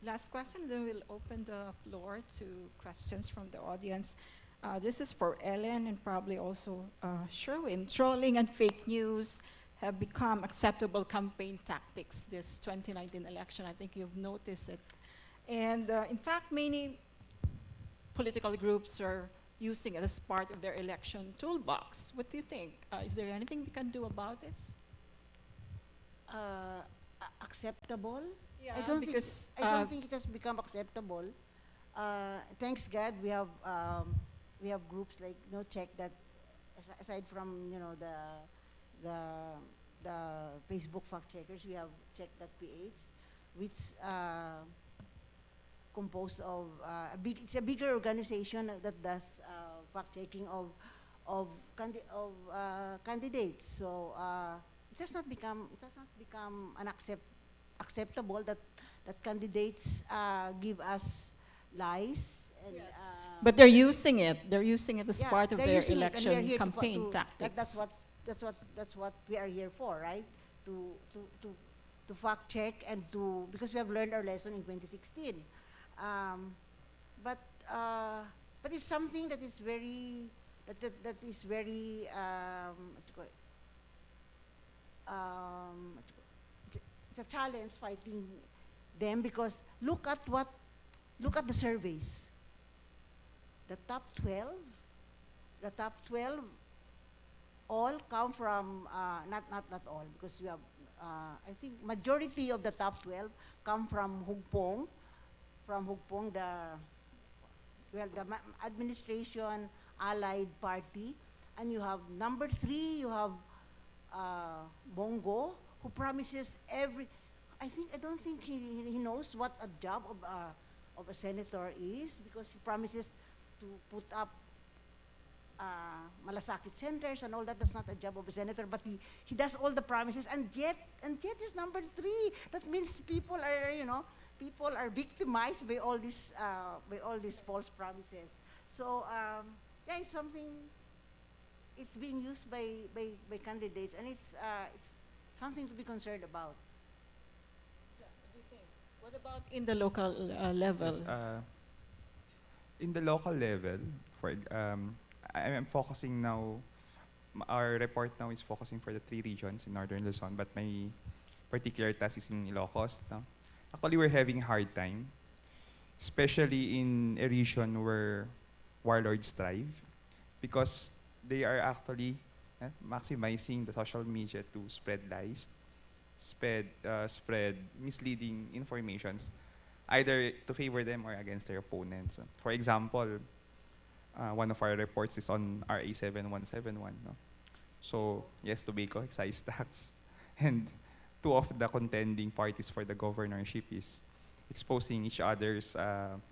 Last question, then we'll open the floor to questions from the audience. This is for Ellen and probably also Sherwin. Trolling and fake news have become acceptable campaign tactics this 2019 election. I think you've noticed it. And in fact, many political groups are using it as part of their election toolbox. What do you think? Is there anything we can do about this? Acceptable? Yeah, I don't because think it has become acceptable. Thanks God, we have groups like Check that. Aside from the Facebook fact checkers, we have Check.ph, which composed of it's a bigger organization that does fact checking of candidates. So it has not become acceptable that candidates give us lies. And, yes. But they're using it. They're using it as part of their election campaign tactics. That's what we are here for, right? To fact check and because we have learned our lesson in 2016. But it's something that is very it's a challenge fighting them, because look at the surveys. The top 12 all come from not all, because we have I think majority of the top 12 come from Hugpong. The administration allied party, and you have number 3. You have Bongo, who promises I don't think he knows what a job of a senator is, because he promises to put up malasakit centers and all that. That's not a job of a senator, but he does all the promises, and yet is number 3. That means people are victimized by all these false promises. So it's something. It's being used by candidates, and it's something to be concerned about. Yeah, what do you think? What about in the local level? Yes, in the local level, I'm focusing now. Our report now is focusing for the 3 regions in Northern Luzon, but my particular task is in Ilocos. No? Actually, we're having a hard time, especially in a region where warlords thrive, because they are actually maximizing the social media to spread lies, spread misleading informations, either to favor them or against their opponents. For example, one of our reports is on RA 7171. No? So, yes, tobacco excise tax. And 2 of the contending parties for the governorship is exposing each other's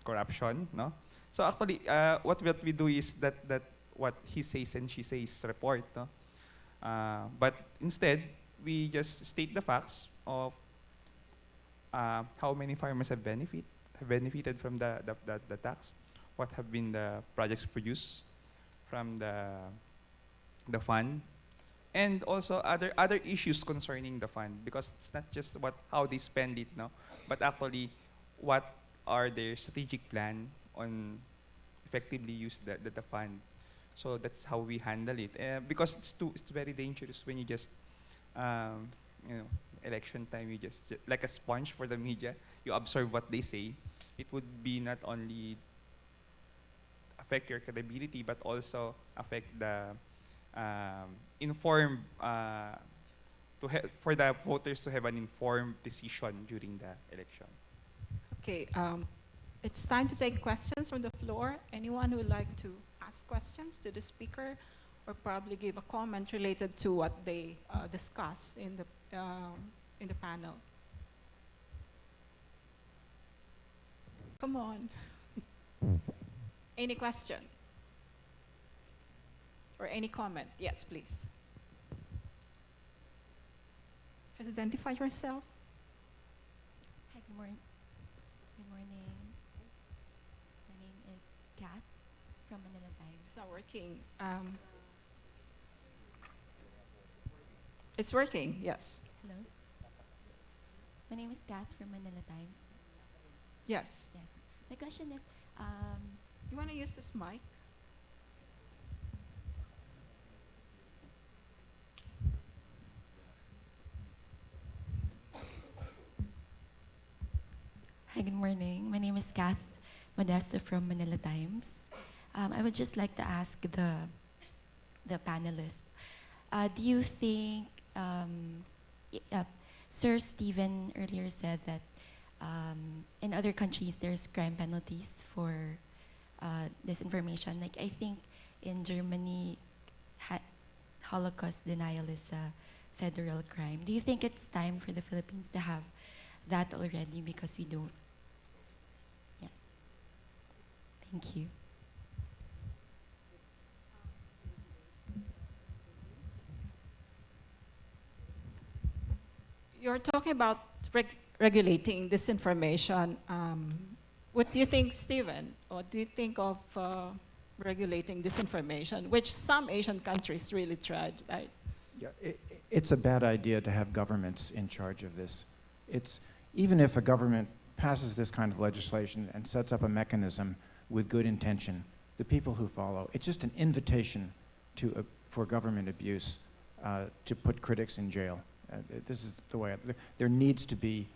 corruption, no? So actually, what we do is that what he says and she says report, no? But instead, we just state the facts of how many farmers have benefited from the tax, what have been the projects produced from the fund, and also other issues concerning the fund, because it's not just how they spend it, no, but actually what are their strategic plan on effectively use the fund. So that's how we handle it, because it's very dangerous when you just election time, you just like a sponge for the media, you observe what they say. It would be not only affect your credibility, but also affect the informed, for the voters to have an informed decision during the election. Okay, it's time to take questions from the floor. Anyone who would like to ask questions to the speaker or probably give a comment related to what they discuss in the panel? Come on. Any question? Or any comment? Yes, please. Just identify yourself. Hi, good morning. Good morning. My name is Kat from Manila Times. It's not working. It's working, yes. Hello. My name is Kat from Manila Times. Yes. Yes. My question is, You want to use this mic? hi, good morning. My name is Kath Modesto from Manila Times. I would just like to ask the panelists, do you think, Sir Stephen earlier said that in other countries there's crime penalties for disinformation. Like I think in Germany, Holocaust denial is a federal crime. Do you think it's time for the Philippines to have that already, because we don't? Yes. Thank you. You're talking about regulating disinformation. What do you think, Stephen? Or do you think of regulating disinformation, which some Asian countries really tried, right? Yeah, it's a bad idea to have governments in charge of this. Even if a government passes this kind of legislation and sets up a mechanism with good intention, the people who follow, it's just an invitation for government abuse, to put critics in jail. This is the way. There needs to be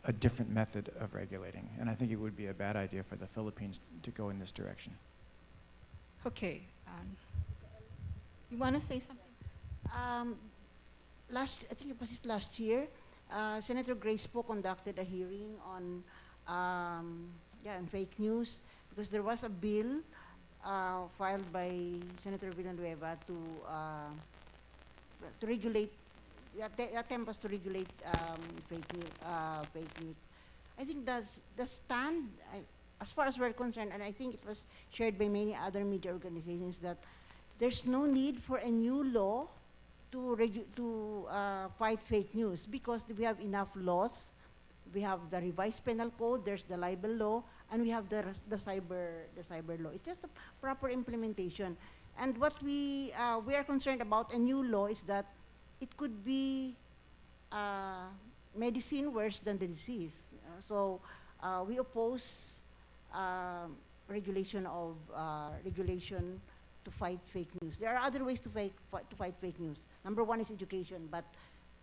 a different method of regulating, and I think it would be a bad idea for the Philippines to go in this direction. Okay. You want to say something? I think it was last year, Senator Grace Poe conducted a hearing on fake news, because there was a bill filed by Senator Villanueva to regulate. The attempt was to regulate fake news. I think the stand, as far as we're concerned, and I think it was shared by many other media organizations, that there's no need for a new law to fight fake news, because we have enough laws. We have the revised penal code, there's the libel law, and we have the cyber law. It's just a proper implementation. And what we are concerned about a new law is that it could be medicine worse than the disease. So we oppose regulation to fight fake news. There are other ways to fight fake news. Number one is education, but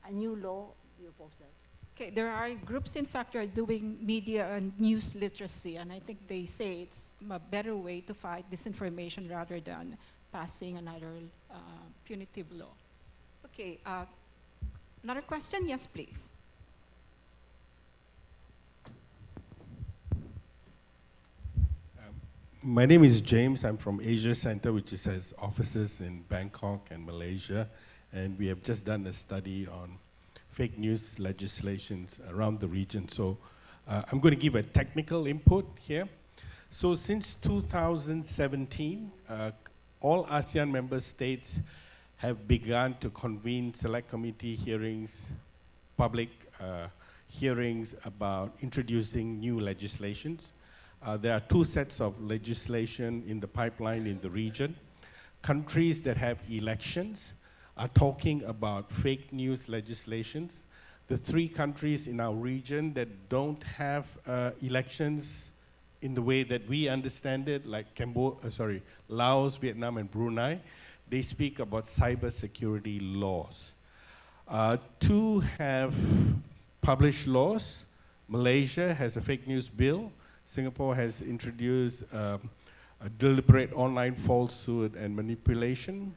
a new law, we oppose that. Okay, there are groups, in fact, are doing media and news literacy, and I think they say it's a better way to fight disinformation rather than passing another punitive law. Okay, another question? Yes, please. My name is James. I'm from Asia Center, which has offices in Bangkok and Malaysia. And we have just done a study on fake news legislations around the region. So I'm going to give a technical input here. So since 2017, all ASEAN member states have begun to convene select committee hearings, public hearings about introducing new legislations. There are two sets of legislation in the pipeline in the region. Countries that have elections are talking about fake news legislations. The three countries in our region that don't have elections in the way that we understand it, like Laos, Vietnam, and Brunei, they speak about cybersecurity laws. Two have published laws. Malaysia has a fake news bill. Singapore has introduced a deliberate online falsehood and manipulation,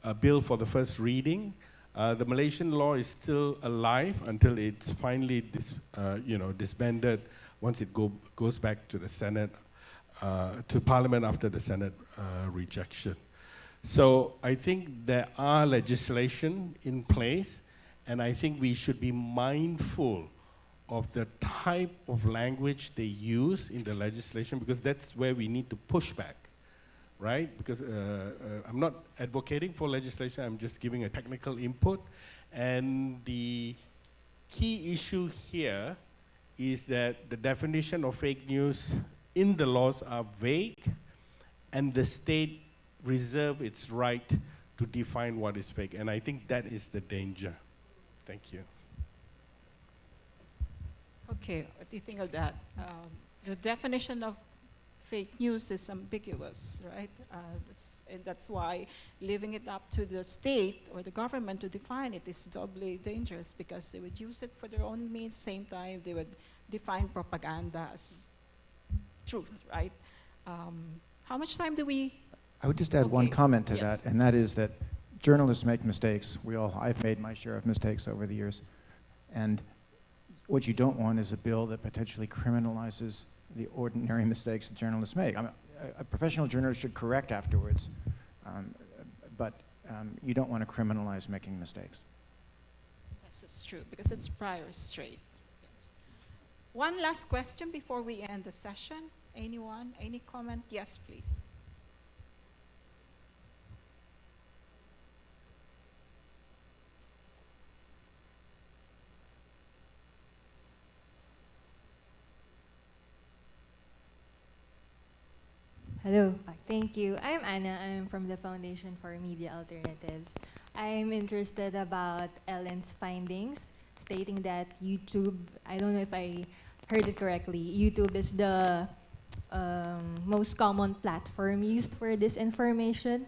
a bill for the first reading. The Malaysian law is still alive until it's finally disbanded once it goes back to the Senate, to Parliament after the Senate rejection. So I think there are legislation in place, and I think we should be mindful of the type of language they use in the legislation, because that's where we need to push back, right? Because I'm not advocating for legislation, I'm just giving a technical input. And the key issue here is that the definition of fake news in the laws are vague, and the state reserve its right to define what is fake. And I think that is the danger. Thank you. Okay, what do you think of that? The definition of fake news is ambiguous, right? And that's why leaving it up to the state or the government to define it is doubly dangerous, because they would use it for their own means, same time they would define propaganda as truth, right? How much time do we? I would just add one comment to Yes. that, and that is that journalists make mistakes. I've made my share of mistakes over the years. And what you don't want is a bill that potentially criminalizes the ordinary mistakes that journalists make. A professional journalist should correct afterwards, but you don't want to criminalize making mistakes. Yes, it's true, because it's prior restraint. Yes. One last question before we end the session. Anyone? Any comment? Yes, please. Hello, thank you. I'm Anna. I'm from the Foundation for Media Alternatives. I'm interested about Ellen's findings, stating that YouTube, I don't know if I heard it correctly, YouTube is the most common platform used for disinformation.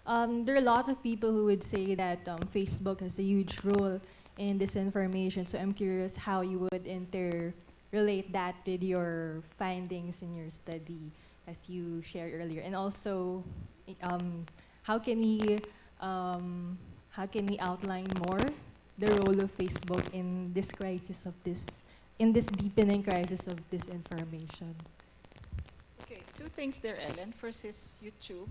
There are a lot of people who would say that Facebook has a huge role in disinformation, so I'm curious how you would interrelate that with your findings in your study, as you shared earlier, and also how can we outline more the role of Facebook in this crisis of in this deepening crisis of disinformation? Okay, two things there, Ellen. First is YouTube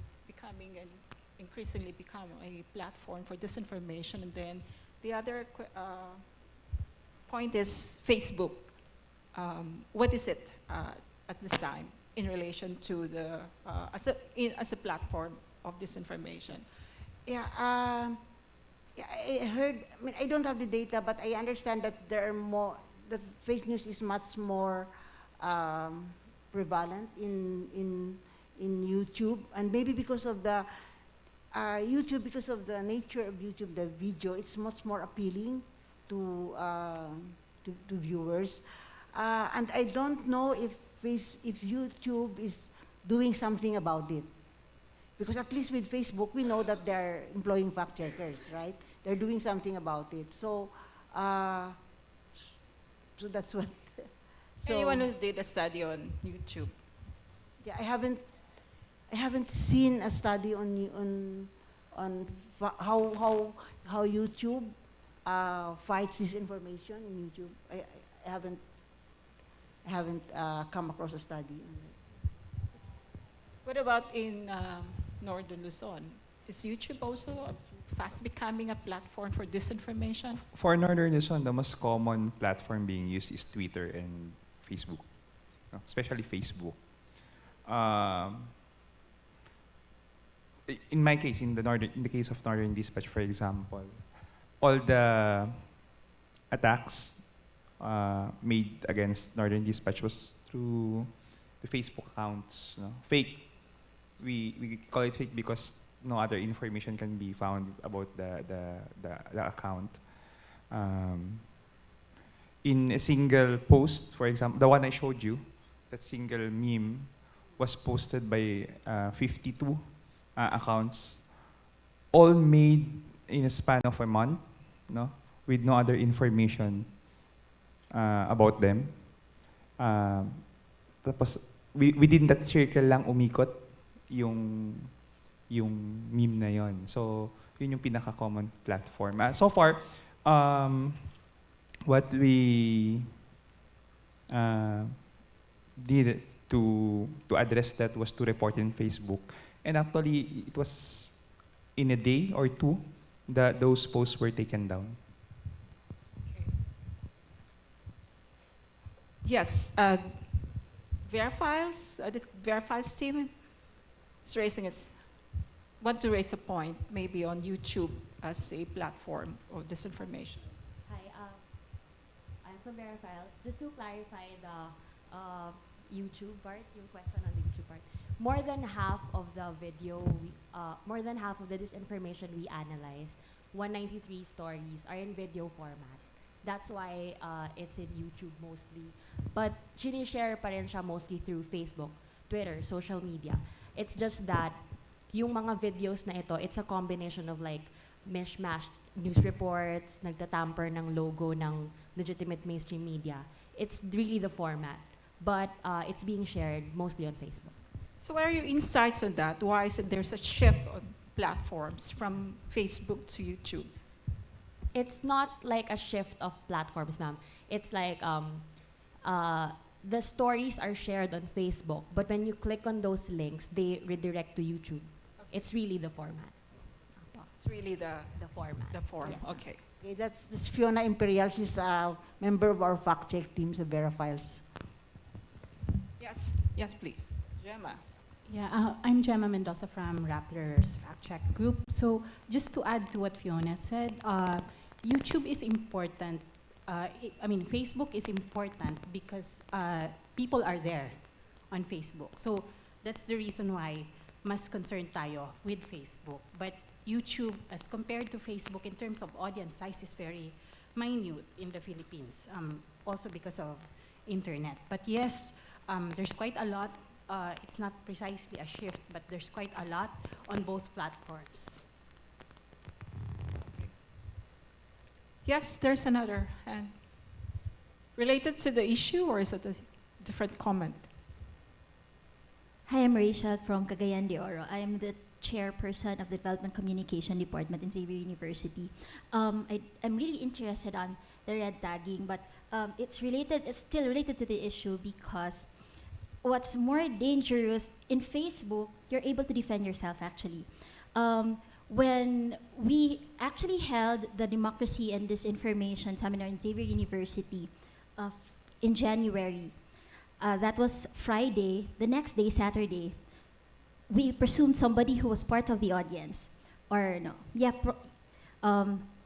increasingly become a platform for disinformation, and then the other point is Facebook. What is it at this time in relation to the as a platform of disinformation? Yeah, I heard, I don't have the data, but I understand that there are more, that fake news is much more prevalent in YouTube, and maybe because of the because of the nature of YouTube, the video, it's much more appealing to viewers, and I don't know if YouTube is doing something about it. Because at least with Facebook, we know that they're employing fact checkers, right? They're doing something about it. So, so that's what. So Anyone who did a study on YouTube? Yeah, I haven't seen a study on how YouTube fights disinformation in YouTube. I haven't come across a study on it. What about in Northern Luzon? Is YouTube also fast becoming a platform for disinformation? For Northern Luzon, the most common platform being used is Twitter and Facebook, no? Especially Facebook. Um, in my case, in the case of Northern Dispatch, for example, all the attacks made against Northern Dispatch was through the Facebook accounts. No? Fake. We call it fake because no other information can be found about the account. In a single post, for example, the one I showed you, that single meme was posted by 52 accounts, all made in a span of a month, no, with no other information about them. Tapos, within that circle lang umikot yung meme na yon. So, yun yung pinaka-common platform. So far, what we did to address that was to report in Facebook. And actually, it was in a day or two that those posts were taken down. Okay. Yes, Verifiles, the Verifiles team is raising want to raise a point, maybe on YouTube as a platform of disinformation. Hi, I'm from Verifiles. Just to clarify the YouTube part, your question on the YouTube part. More than half of the video, more than half of the disinformation we analyzed, 193 stories, are in video format. That's why it's in YouTube mostly. But sinishare pa rin siya mostly through Facebook, Twitter, social media. It's just that yung mga videos na ito, it's a combination of like mishmash news reports, nagtatamper ng logo ng legitimate mainstream media. It's really the format, but it's being shared mostly on Facebook. So what are your insights on that? Why is it there's a shift on platforms from Facebook to YouTube? It's not like a shift of platforms, ma'am. It's like the stories are shared on Facebook, but when you click on those links, they redirect to YouTube. Okay. It's really the format. It's really the format. The form. Yes. Okay. Okay, that's Fiona Imperial. She's a member of our fact-check team sa Verifiles. Yes. Yes, please. Gemma. Yeah, I'm Gemma Mendoza from Rappler's Fact Check Group. So just to add to what Fiona said, YouTube is important. Facebook is important because people are there on Facebook. So that's the reason why mas concerned tayo with Facebook. But YouTube, as compared to Facebook in terms of audience size, is very minute in the Philippines, also because of internet. But yes, there's quite a lot. It's not precisely a shift, but there's quite a lot on both platforms. Yes, there's another hand. Related to the issue, or is it a different comment? Hi, I'm Rachel from Cagayan de Oro. I'm the chairperson of the Development Communication Department in Xavier University. I'm really interested on the red tagging, but it's still related to the issue because what's more dangerous, in Facebook, you're able to defend yourself actually. When we actually held the Democracy and Disinformation Seminar in Xavier University in January, that was Friday, the next day, Saturday, we presumed somebody who was part of the audience, or no, yeah,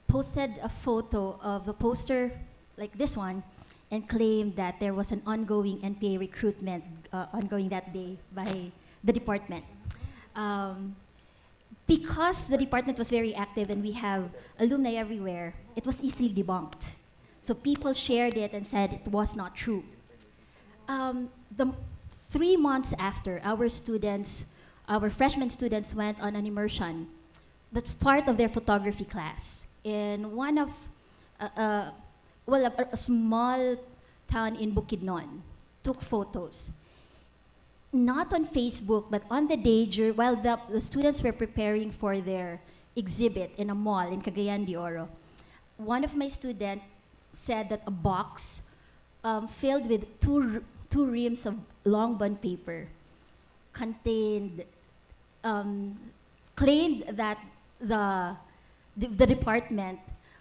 posted a photo of the poster like this one and claimed that there was an ongoing NPA recruitment ongoing that day by the department. Because the department was very active and we have alumni everywhere, it was easily debunked. So people shared it and said it was not true. 3 months after, our freshman students went on an immersion that's part of their photography class in one of, a small town in Bukidnon, took photos. Not on Facebook, but on the day while the students were preparing for their exhibit in a mall in Cagayan de Oro, one of my students said that a box filled with two reams of long bond paper contained, claimed that the department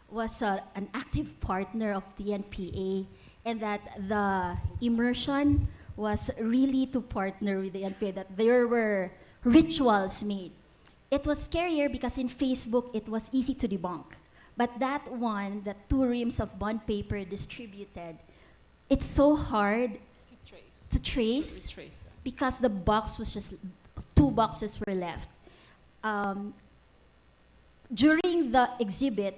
was an active partner of the NPA and that the immersion was really to partner with the NPA, that there were rituals made. It was scarier because in Facebook it was easy to debunk. But that one, that 2 reams of bond paper distributed, it's so hard to trace because the box was just 2 boxes were left. During the exhibit,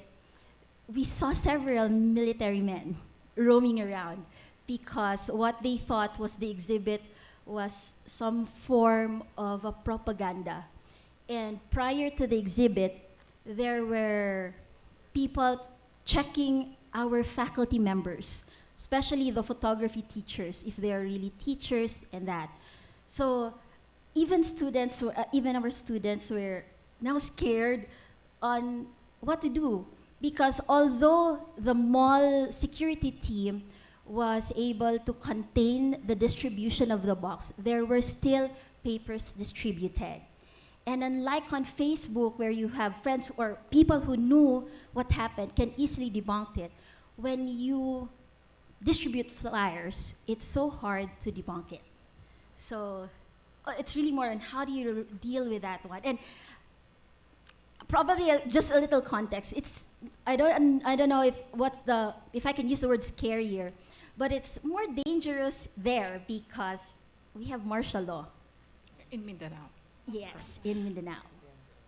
we saw several military men roaming around because what they thought was the exhibit was some form of a propaganda. And prior to the exhibit, there were people checking our faculty members, especially the photography teachers, if they are really teachers and that. So even students, even our students were now scared on what to do, because although the mall security team was able to contain the distribution of the box, there were still papers distributed. And unlike on Facebook, where you have friends or people who knew what happened can easily debunk it, when you distribute flyers, it's so hard to debunk it. So it's really more on how do you deal with that one. And probably just a little context. I don't know if I can use the word scarier, but it's more dangerous there because we have martial law. In Mindanao. Yes, in Mindanao.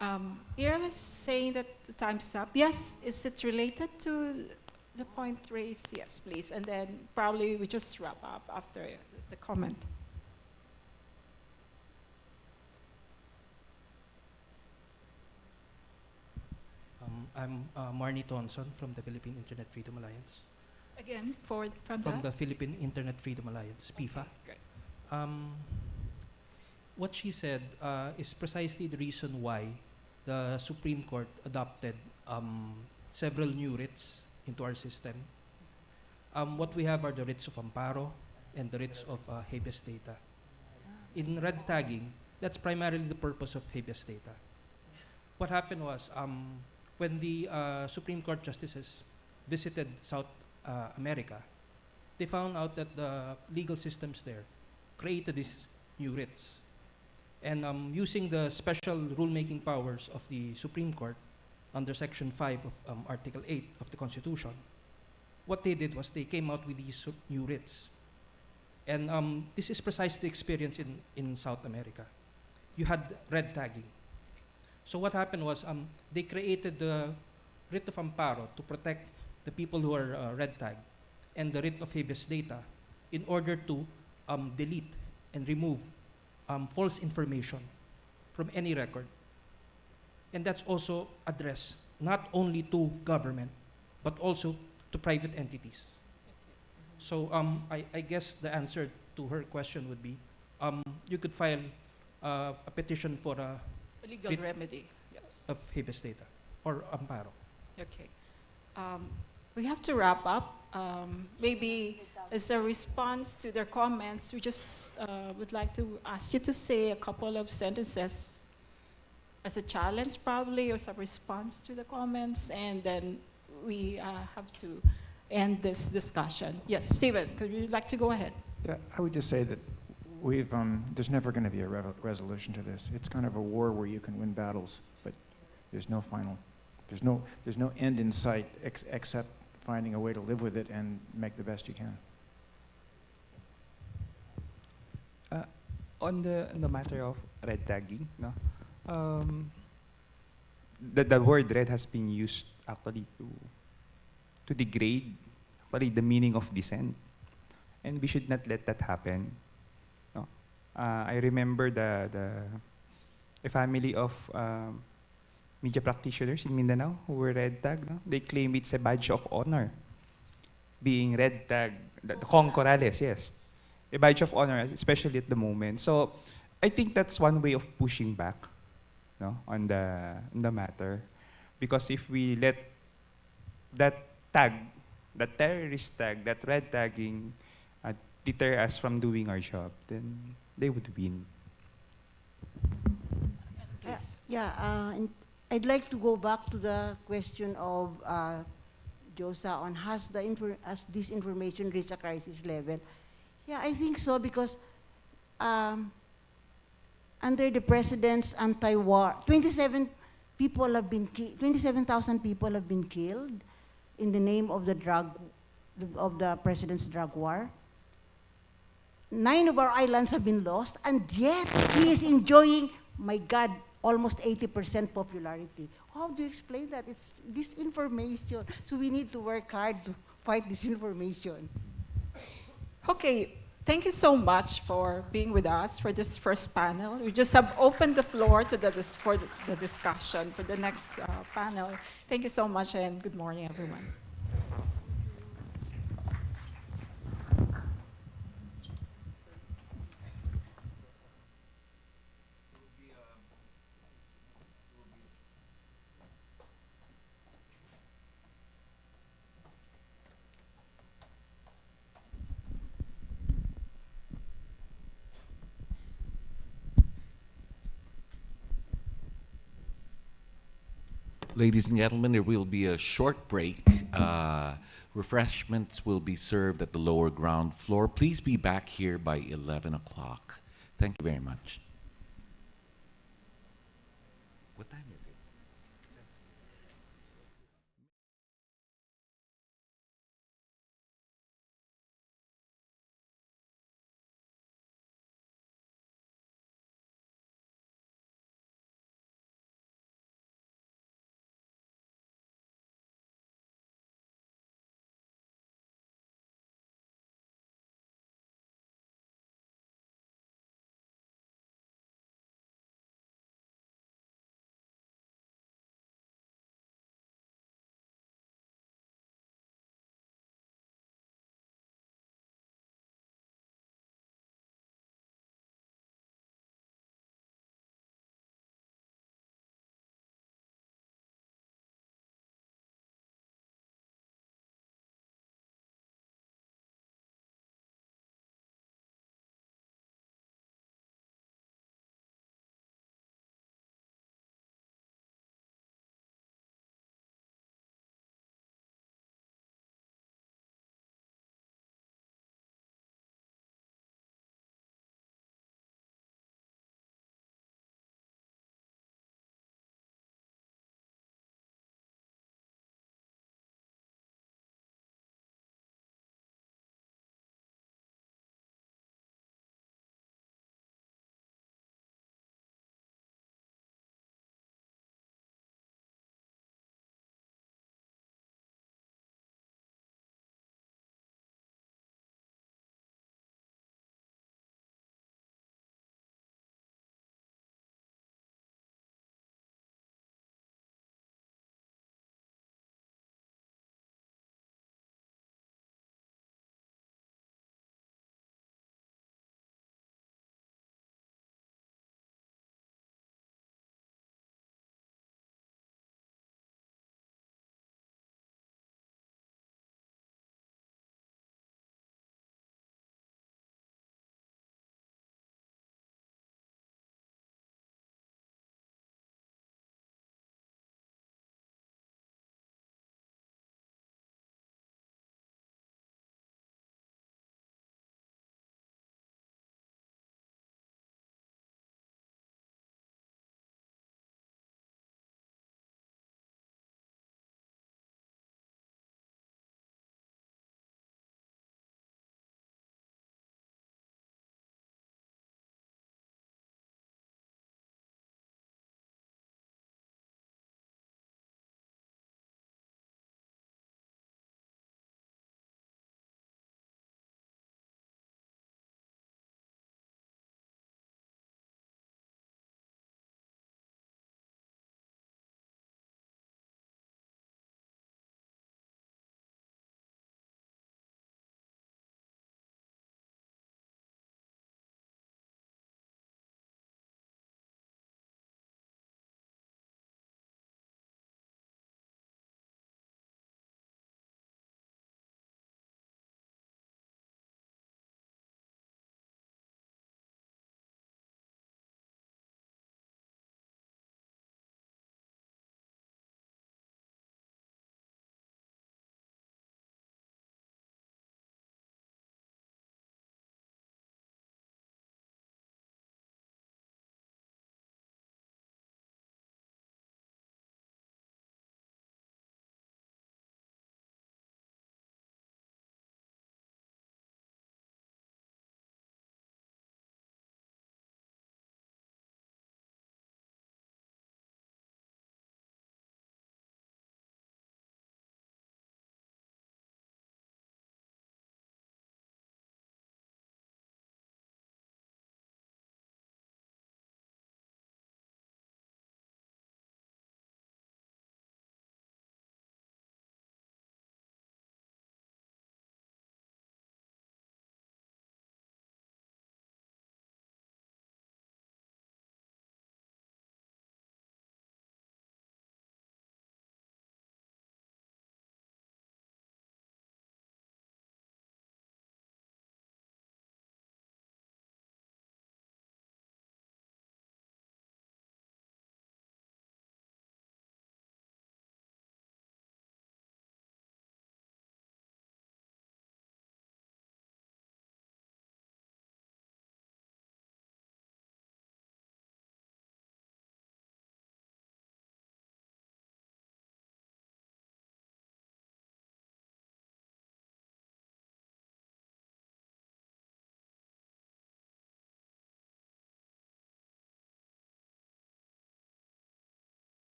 Ira was saying that the time's up. Yes, is it related to the point raised? Yes, please. And then probably we just wrap up after the comment. I'm Marnie Tonson from the Philippine Internet Freedom Alliance. Again, from the Philippine Internet Freedom Alliance, PIFA. Okay, great. What she said is precisely the reason why the Supreme Court adopted several new writs into our system. What we have are the writs of amparo and the writs of habeas data. In red tagging, that's primarily the purpose of habeas data. What happened was, when the Supreme Court justices visited South America, they found out that the legal systems there created these new writs. And using the special rulemaking powers of the Supreme Court under Section 5 of Article 8 of the Constitution, what they did was they came out with these new writs. And this is precisely the experience in South America. You had red tagging. So what happened was they created the writ of amparo to protect the people who are red tagged, and the writ of habeas data in order to delete and remove false information from any record. And that's also addressed not only to government, but also to private entities. So I guess the answer to her question would be, you could file a petition for a legal remedy, yes, of habeas data or amparo. Okay. We have to wrap up. Maybe as a response to their comments, we just would like to ask you to say a couple of sentences as a challenge probably, or some response to the comments, and then we have to end this discussion. Yes, Steven, could you like to go ahead? Yeah, I would just say that there's never going to be a resolution to this. It's kind of a war where you can win battles, but there's no end in sight except finding a way to live with it and make the best you can. On the matter of red tagging, no, the word red has been used actually to degrade actually the meaning of dissent, and we should not let that happen. No, I remember a family of media practitioners in Mindanao who were red tagged. No? They claim it's a badge of honor, being red tagged. The Kong Corrales, yes, a badge of honor, especially at the moment. So I think that's one way of pushing back, no, on the matter, because if we let that tag, that terrorist tag, that red tagging, deter us from doing our job, then they would win. And I'd like to go back to the question of Josa, on has disinformation reached a crisis level? Yeah, I think so, because under the president's anti-war, 27,000 people have been killed in the name of the president's drug war. 9 of our islands have been lost, and yet he is enjoying, my God, almost 80% popularity. How do you explain that? It's disinformation. So we need to work hard to fight disinformation. Okay, thank you so much for being with us for this first panel. We just have opened the floor to the discussion for the next panel. Thank you so much, and good morning, everyone. Ladies and gentlemen, there will be a short break. Refreshments will be served at the lower ground floor. Please be back here by 11 o'clock. Thank you very much. What time is it?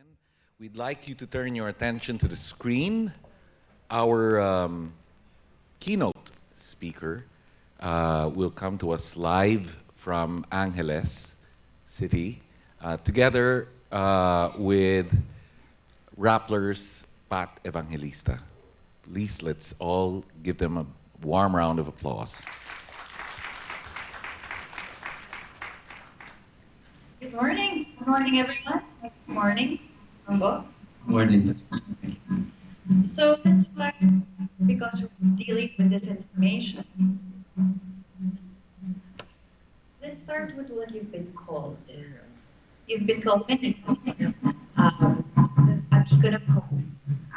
gentlemen, we'd like you to turn your attention to the screen. Our keynote speaker will come to us live from Angeles City, together with Rappler's Pat Evangelista. Please, let's all give them a warm round of applause. Good morning. Good morning, everyone. Good morning. Good Morning. So let's start, because we're dealing with disinformation. Let's start with what you've been called. You've been called many things. A beacon of hope,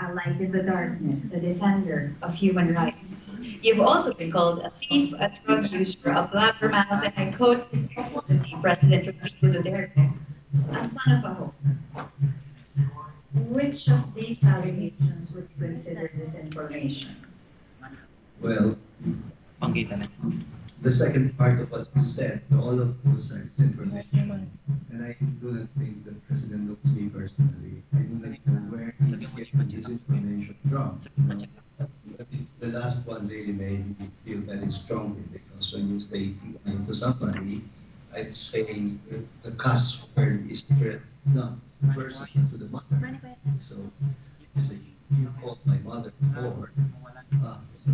a light in the darkness, a defender of human rights. You've also been called a thief, a drug user, a blabbermouth, and I quote His Excellency President Rodrigo Duterte, a son of a hope. Which of these allegations would you consider disinformation? Well, the second part of what you said, all of those are disinformation. And I do not think the President knows me personally. I do not know where he's getting disinformation from. The last one really made me feel very strongly, because when you say to somebody, I'd say the cuss word is spread not to the person but to the mother. So you called my mother before. So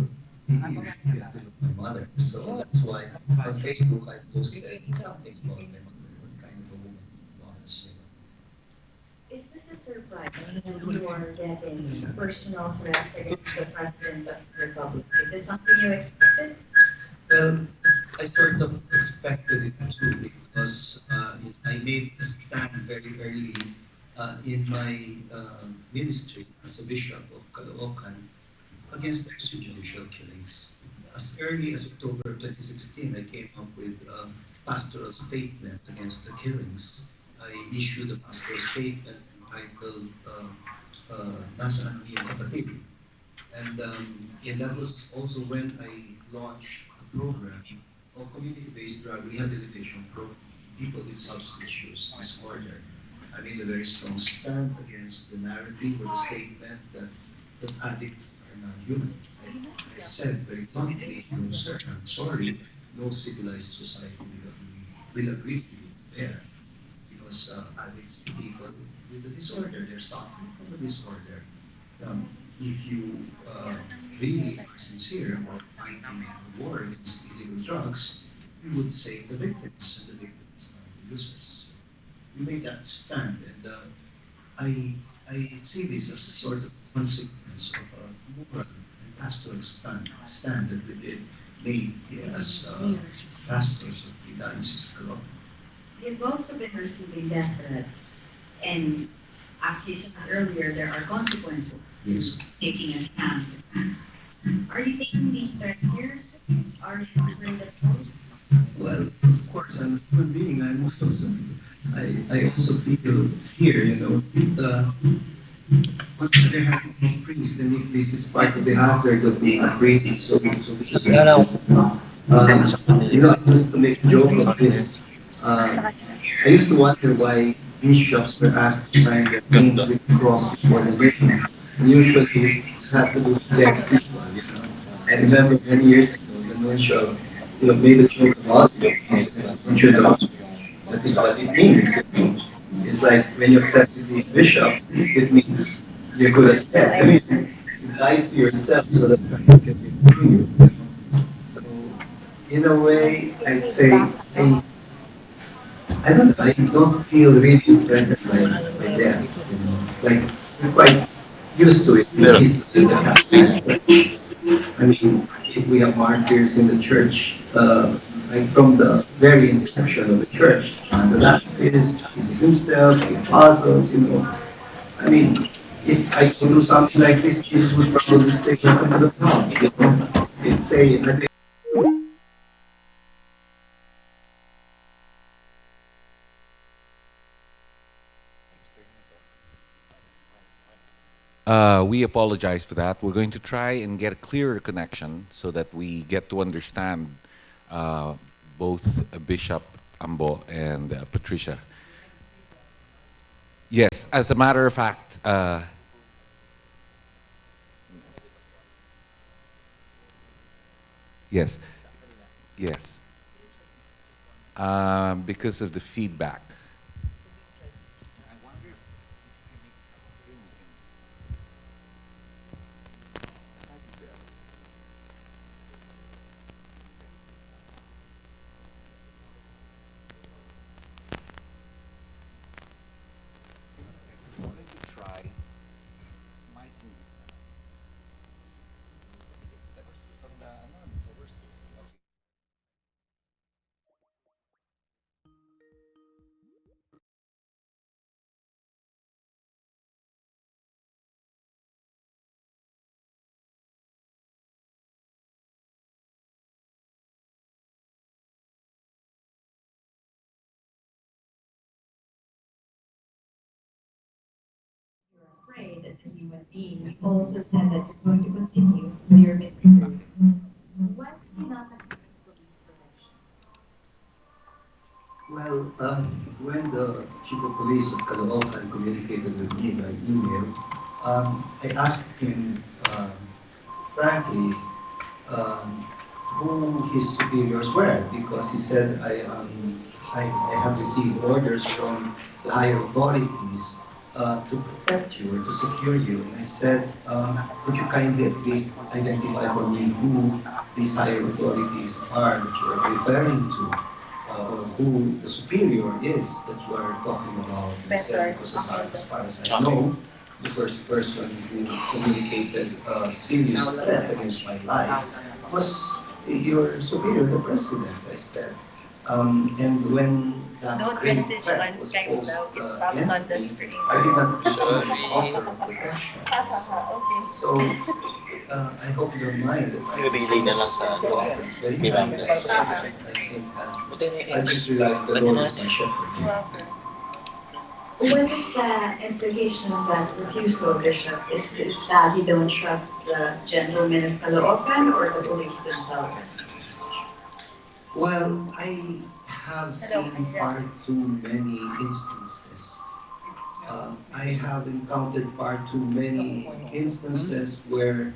you get to know my mother. So that's why on Facebook I posted something about my mother, what kind of a woman was. Is this a surprise that you are getting personal threats against the President of the Republic? Is this something you expected? Well, I sort of expected it too, because I made a stand very early in my ministry as a bishop of Caloocan against extrajudicial killings. As early as October 2016, I came up with a pastoral statement against the killings. I issued a pastoral statement entitled Nasaan ang iyong kapatid? And that was also when I launched a program of community-based drug rehabilitation for people with substance use disorder. I made a very strong stand against the narrative or the statement that addicts are not human. I said very bluntly, no sir, I'm sorry, no civilized society will agree to you there, because addicts are people with a disorder, they're suffering from a disorder. If you really are sincere about fighting the war against illegal drugs, you would say the victims, and the victims are the users. We made that stand, and I see this as a sort of consequence of a moral and pastoral stand that we did made as pastors of the Diocese of Caloocan. You've also been receiving death threats, and as you said earlier, there are consequences to taking a stand. Are you taking these threats seriously? Are you afraid of those? Well, of course, I'm a human being. I also feel fear, on the other hand, I'm a priest, and if this is part of the hazard of being a priest, so I used to make a joke of this. I used to wonder why bishops were asked to sign their names with the cross before the wedding. And usually it has to do with dead people, I remember many years ago, the nuncio, made a joke about it. And that is what it means. It's like when you accept to be a bishop, it means you're good as dead. I mean, you die to yourself so that Christ can live through you. So, in a way, I'd say I don't know. I don't feel really threatened by death. It's like we're quite used to it. We're used to it. I mean, we have martyrs in the church, like from the very inception of the church. The Baptist, Jesus himself, the apostles, I mean, if I could do something like this, Jesus would probably stay open to the top. It's a We apologize for that. We're going to try and get a clearer connection so that we get to understand both Bishop Ambo and Patricia. Yes, as a matter of fact, yes, yes, because of the feedback. Afraid as a human being, you also said that you're going to continue with your ministry. Why could you not have police protection? Well, when the chief of police of Caloocan communicated with me by email, I asked him frankly um, who his superiors were because he said I have received orders from the higher authorities to protect you or to secure you. And I said, would you kindly at least identify for me who these higher authorities are that you are referring to, or who the superior is that you are talking about? And I said, because as far as I know, the first person who communicated a serious threat against my life was your superior, the president, I said. And when that grave threat was posed against me, I did not receive an offer of protection. So I hope you don't mind that I refuse the very kindness. I think I just rely on the Lord as my shepherd. What is the implication of that refusal, Bishop? Is it that you don't trust the gentlemen of Caloocan or the police themselves? Well, I have seen far too many instances. I have encountered far too many instances where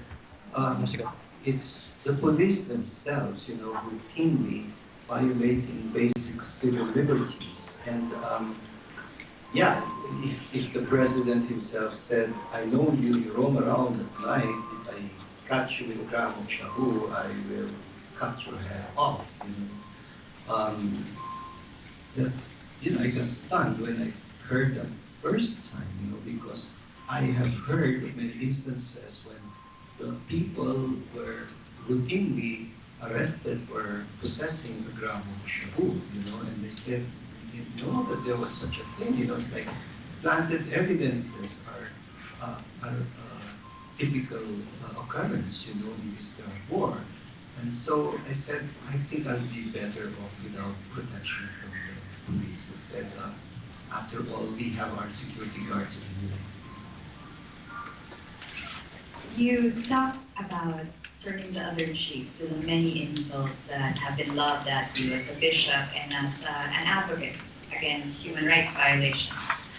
it's the police themselves, routinely violating basic civil liberties. And yeah, if the president himself said, I know you roam around at night, if I catch you with a gram of shabu, I will cut your head off. That, I got stunned when I heard that first time, because I have heard of many instances when the people were routinely arrested for possessing a gram of shabu, and they said, didn't know that there was such a thing, it's like planted evidences are typical occurrence, in this war. And so I said, I think I'll be better off without protection from the police. I said, after all, we have our security guards anyway. You talked about turning the other cheek to the many insults that have been lobbed at you as a bishop and as an advocate against human rights violations.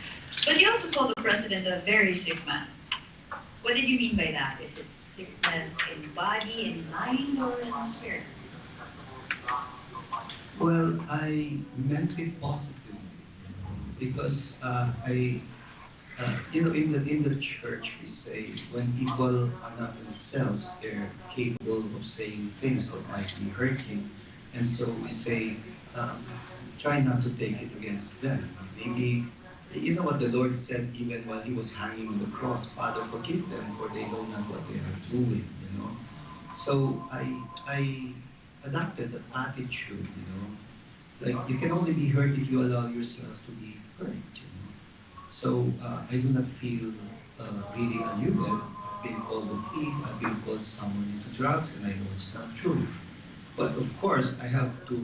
But you also called the president a very sick man. What did you mean by that? Is it sickness in body, in mind, or in spirit? Well, I meant it positively, because in the church we say when people are not themselves, they're capable of saying things that might be hurting, and so we say, try not to take it against them. Maybe, what the Lord said even while he was hanging on the cross, Father, forgive them, for they know not what they are doing. So I adopted that attitude, like you can only be hurt if you allow yourself to be hurt. So I do not feel really unhuman. I've been called a thief, I've been called someone into drugs, and I know it's not true. But of course, I have to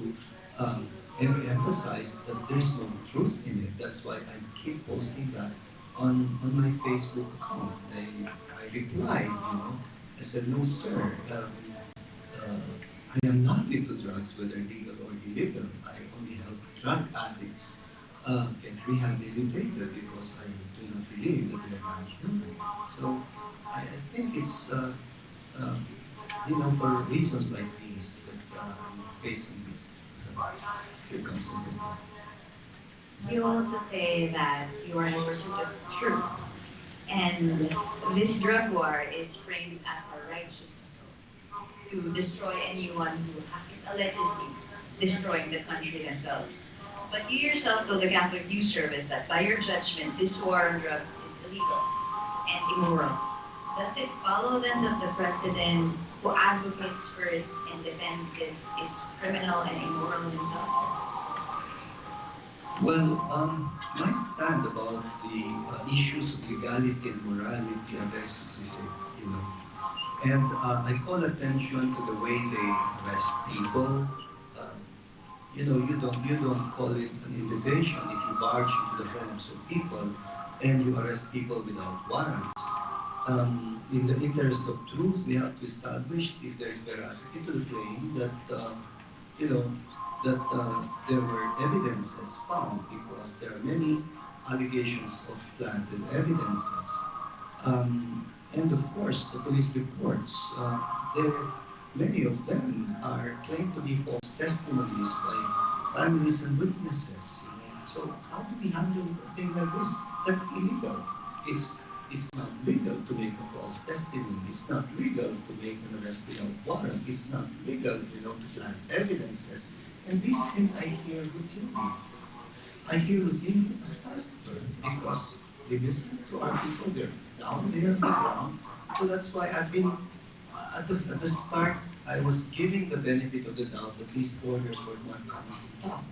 emphasize that there's no truth in it. That's why I keep posting that on my Facebook account. I replied, I said, no, sir, I am not into drugs, whether legal or illegal. I only help drug addicts get rehabilitated because I do not believe that they are human. So I think it's, for reasons like these that I'm facing these circumstances now. You also say that you are in pursuit of truth, and this drug war is framed as a righteous assault to destroy anyone who is allegedly destroying the country themselves. But you yourself told the Catholic News Service that by your judgment, this war on drugs is illegal and immoral. Does it follow then that the president who advocates for it and defends it is criminal and immoral himself? Well, my stand about the issues of legality and morality are very specific, you know. And I call attention to the way they arrest people. Um, you don't call it an invitation if you barge into the homes of people and you arrest people without warrants. In the interest of truth, we have to establish if there is veracity to the claim that you know, there were evidences found because there are many allegations of planted evidences. And of course, the police reports, many of them are claimed to be false testimonies by families and witnesses. So how do we handle a thing like this? That's illegal. It's not legal to make a false testimony. It's not legal to make an arrest without warrant. It's not legal, to plant evidences. And these things I hear routinely. I hear routinely as pastor because they listen to our people. They're down there on the ground. So that's why I've been, at the start, I was giving the benefit of the doubt that these orders were not coming to top.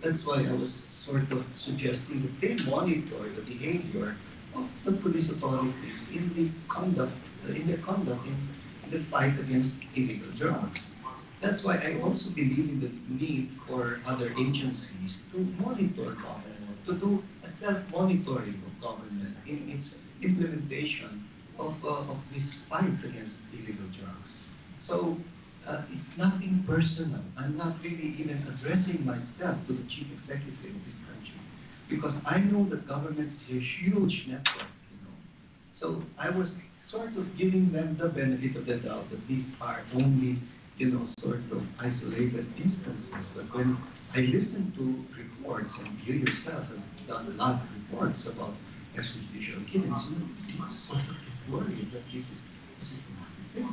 That's why I was sort of suggesting that they monitor the behavior of the police authorities in their conduct in the fight against illegal drugs. That's why I also believe in the need for other agencies to monitor government, to do a self-monitoring of government in its implementation of this fight against illegal drugs. So it's nothing personal. I'm not really even addressing myself to the chief executive of this country because I know that government is a huge network. So I was sort of giving them the benefit of the doubt that these are only, sort of isolated instances. But when I listen to reports, and you yourself have done a lot of reports about extrajudicial killings, you sort of get worried that this is a systematic thing.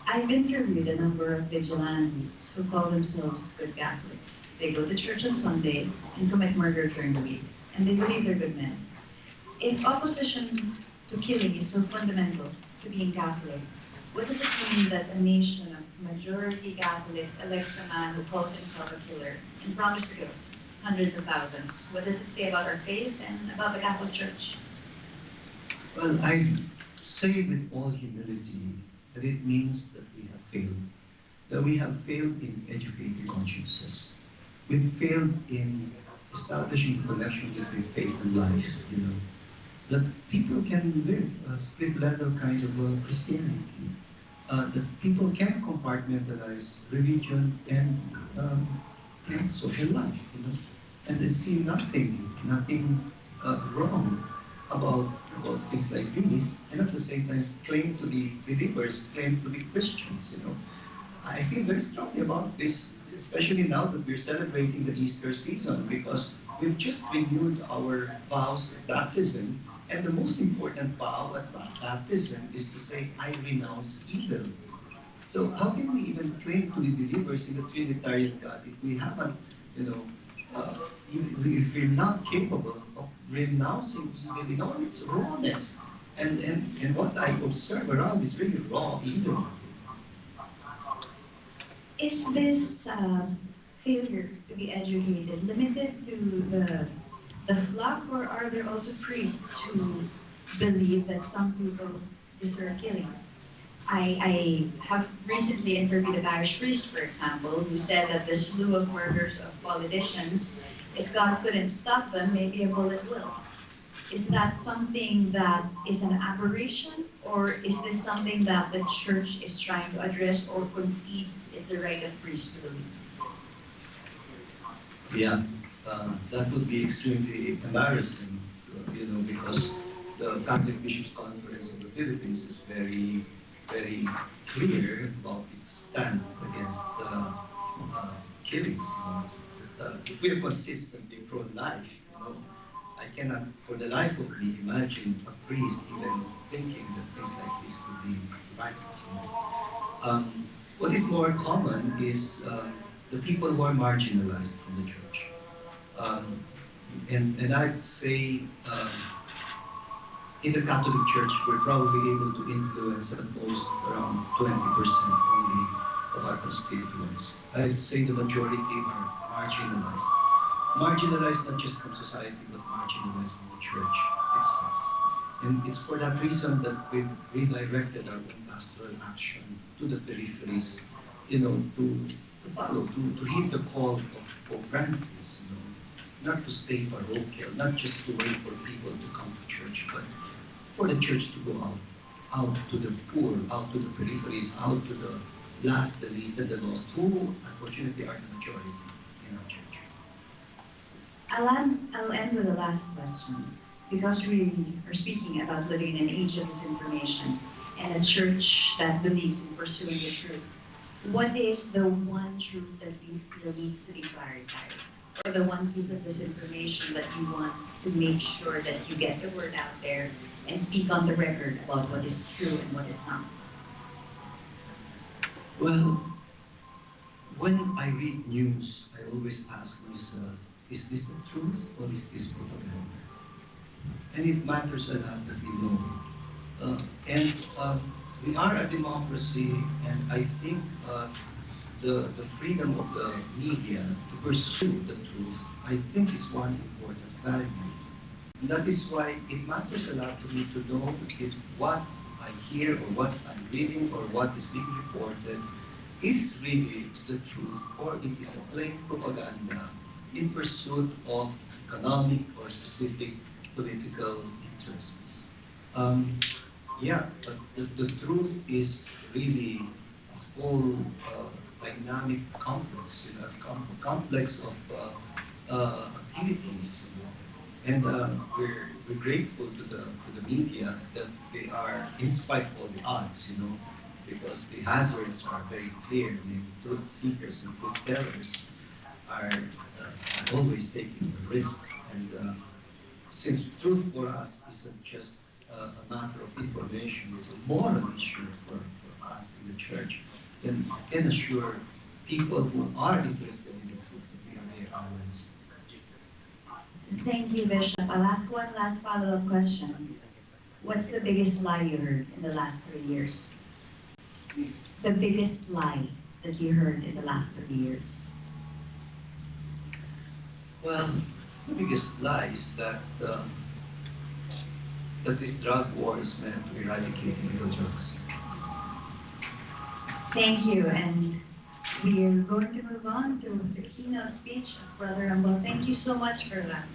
I've interviewed a number of vigilantes who call themselves good Catholics. They go to church on Sunday and commit murder during the week, and they believe they're good men. If opposition to killing is so fundamental to being Catholic, what does it mean that a nation of majority Catholics elects a man who calls himself a killer and promises to kill hundreds of thousands? What does it say about our faith and about the Catholic Church? Well, I say with all humility that it means that we have failed. That we have failed in educating consciences. We've failed in establishing connection between faith and life, That people can live a split-level kind of Christianity. That people can compartmentalize religion and social life, And they see nothing wrong about things like these, and at the same time claim to be believers, claim to be Christians, I feel very strongly about this, especially now that we're celebrating the Easter season, because we've just renewed our vows at baptism, and the most important vow at baptism is to say, I renounce evil. So how can we even claim to be believers in the Trinitarian God if we haven't, if we're not capable of renouncing evil in all its rawness? And what I observe around is really raw evil. Is this failure to be educated limited to the flock, or are there also priests who believe that some people deserve killing? I have recently interviewed a parish priest, for example, who said that the slew of murders of politicians, if God couldn't stop them, maybe a bullet will. Is that something that is an aberration, or is this something that the church is trying to address or concedes is the right of priests to believe? Yeah, that would be extremely embarrassing, because the Catholic Bishops' Conference of the Philippines is very, very clear about its stand against killings. If we are consistently pro-life, I cannot, for the life of me, imagine a priest even thinking that things like this could be right. What is more common is the people who are marginalized from the church. Um, and I'd say in the Catholic Church, we're probably able to influence at most around 20% only of our constituents. I'd say the majority are marginalized. Marginalized not just from society, but marginalized from the church itself. And it's for that reason that we've redirected our own pastoral action to the peripheries, to follow, to heed the call of Pope Francis, not to stay parochial, not just to wait for people to come to church, but for the church to go out to the poor, out to the peripheries, out to the last, the least, and the lost, who unfortunately are the majority in our church. I'll end with the last question. Because we are speaking about living in an age of disinformation and a church that believes in pursuing the truth, what is the one truth that you feel needs to be clarified? Or the one piece of disinformation that you want to make sure that you get the word out there and speak on the record about what is true and what is not? Well, when I read news, I always ask myself, is this the truth or is this propaganda? And it matters a lot that we know. We are a democracy, and I think the freedom of the media to pursue the truth, I think, is one important value. And that is why it matters a lot to me to know if what I hear or what I'm reading or what is being reported is really the truth, or it is a plain propaganda in pursuit of economic or specific political interests. But the truth is really a whole dynamic complex, complex of activities. And we're grateful to the media that they are, in spite of all the odds, because the hazards are very clear. The truth seekers and truth tellers are always taking the risk. And since truth for us isn't just a matter of information, it's a moral issue for us in the church, then I can assure people who are interested in the truth that we are their allies. Thank you, Bishop. I'll ask one last follow-up question. What's the biggest lie you heard in the last 3 years? The biggest lie that you heard in the last 3 years? Well, the biggest lie is that this drug war is meant to eradicate illegal drugs. Thank you, and we are going to move on to the keynote speech of Brother Rumble. Thank you so much for that.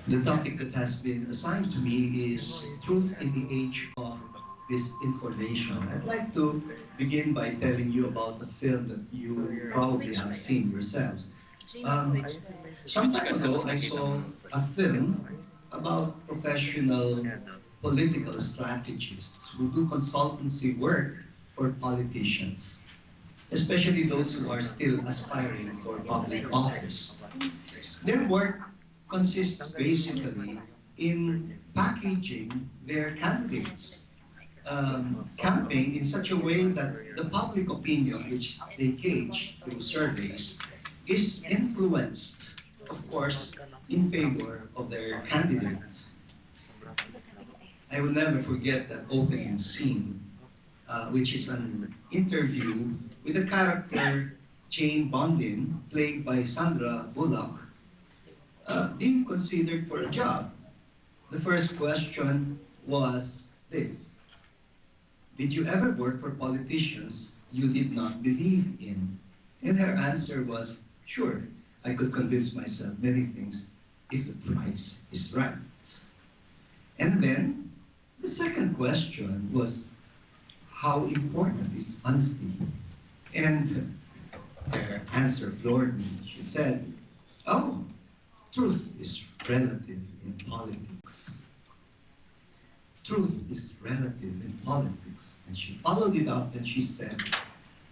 The topic that has been assigned to me is Truth in the Age of Disinformation. I'd like to begin by telling you about a film that you probably have seen yourselves. Some time ago, I saw a film about professional political strategists who do consultancy work for politicians, especially those who are still aspiring for public office. Their work consists basically in packaging their candidates, campaign in such a way that the public opinion, which they gauge through surveys, is influenced, of course, in favor of their candidates. I will never forget that opening scene, which is an interview with the character Jane Bondin, played by Sandra Bullock, being considered for a job. The first question was this: did you ever work for politicians you did not believe in? And her answer was, sure, I could convince myself many things if the price is right. And then the second question was, how important is honesty? And her answer floored me. She said, oh, truth is relative in politics. Truth is relative in politics. And she followed it up and she said,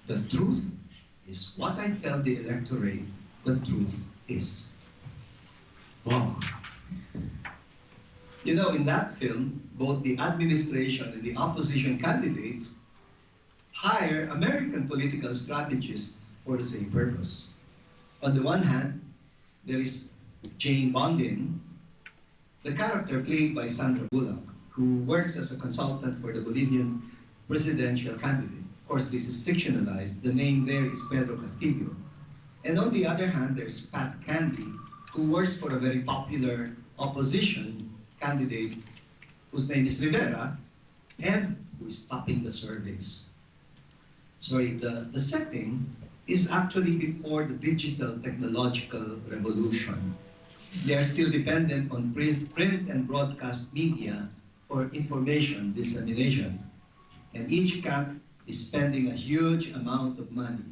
the truth is what I tell the electorate the truth is. Wow. You know, in that film, both the administration and the opposition candidates hire American political strategists for the same purpose. On the one hand, there is Jane Bondin, the character played by Sandra Bullock, who works as a consultant for the Bolivian presidential candidate. Of course, this is fictionalized. The name there is Pedro Castillo. And on the other hand, there's Pat Candy, who works for a very popular opposition candidate whose name is Rivera, and who is topping the surveys. Sorry, the setting is actually before the digital technological revolution. They are still dependent on print and broadcast media for information dissemination. And each camp is spending a huge amount of money.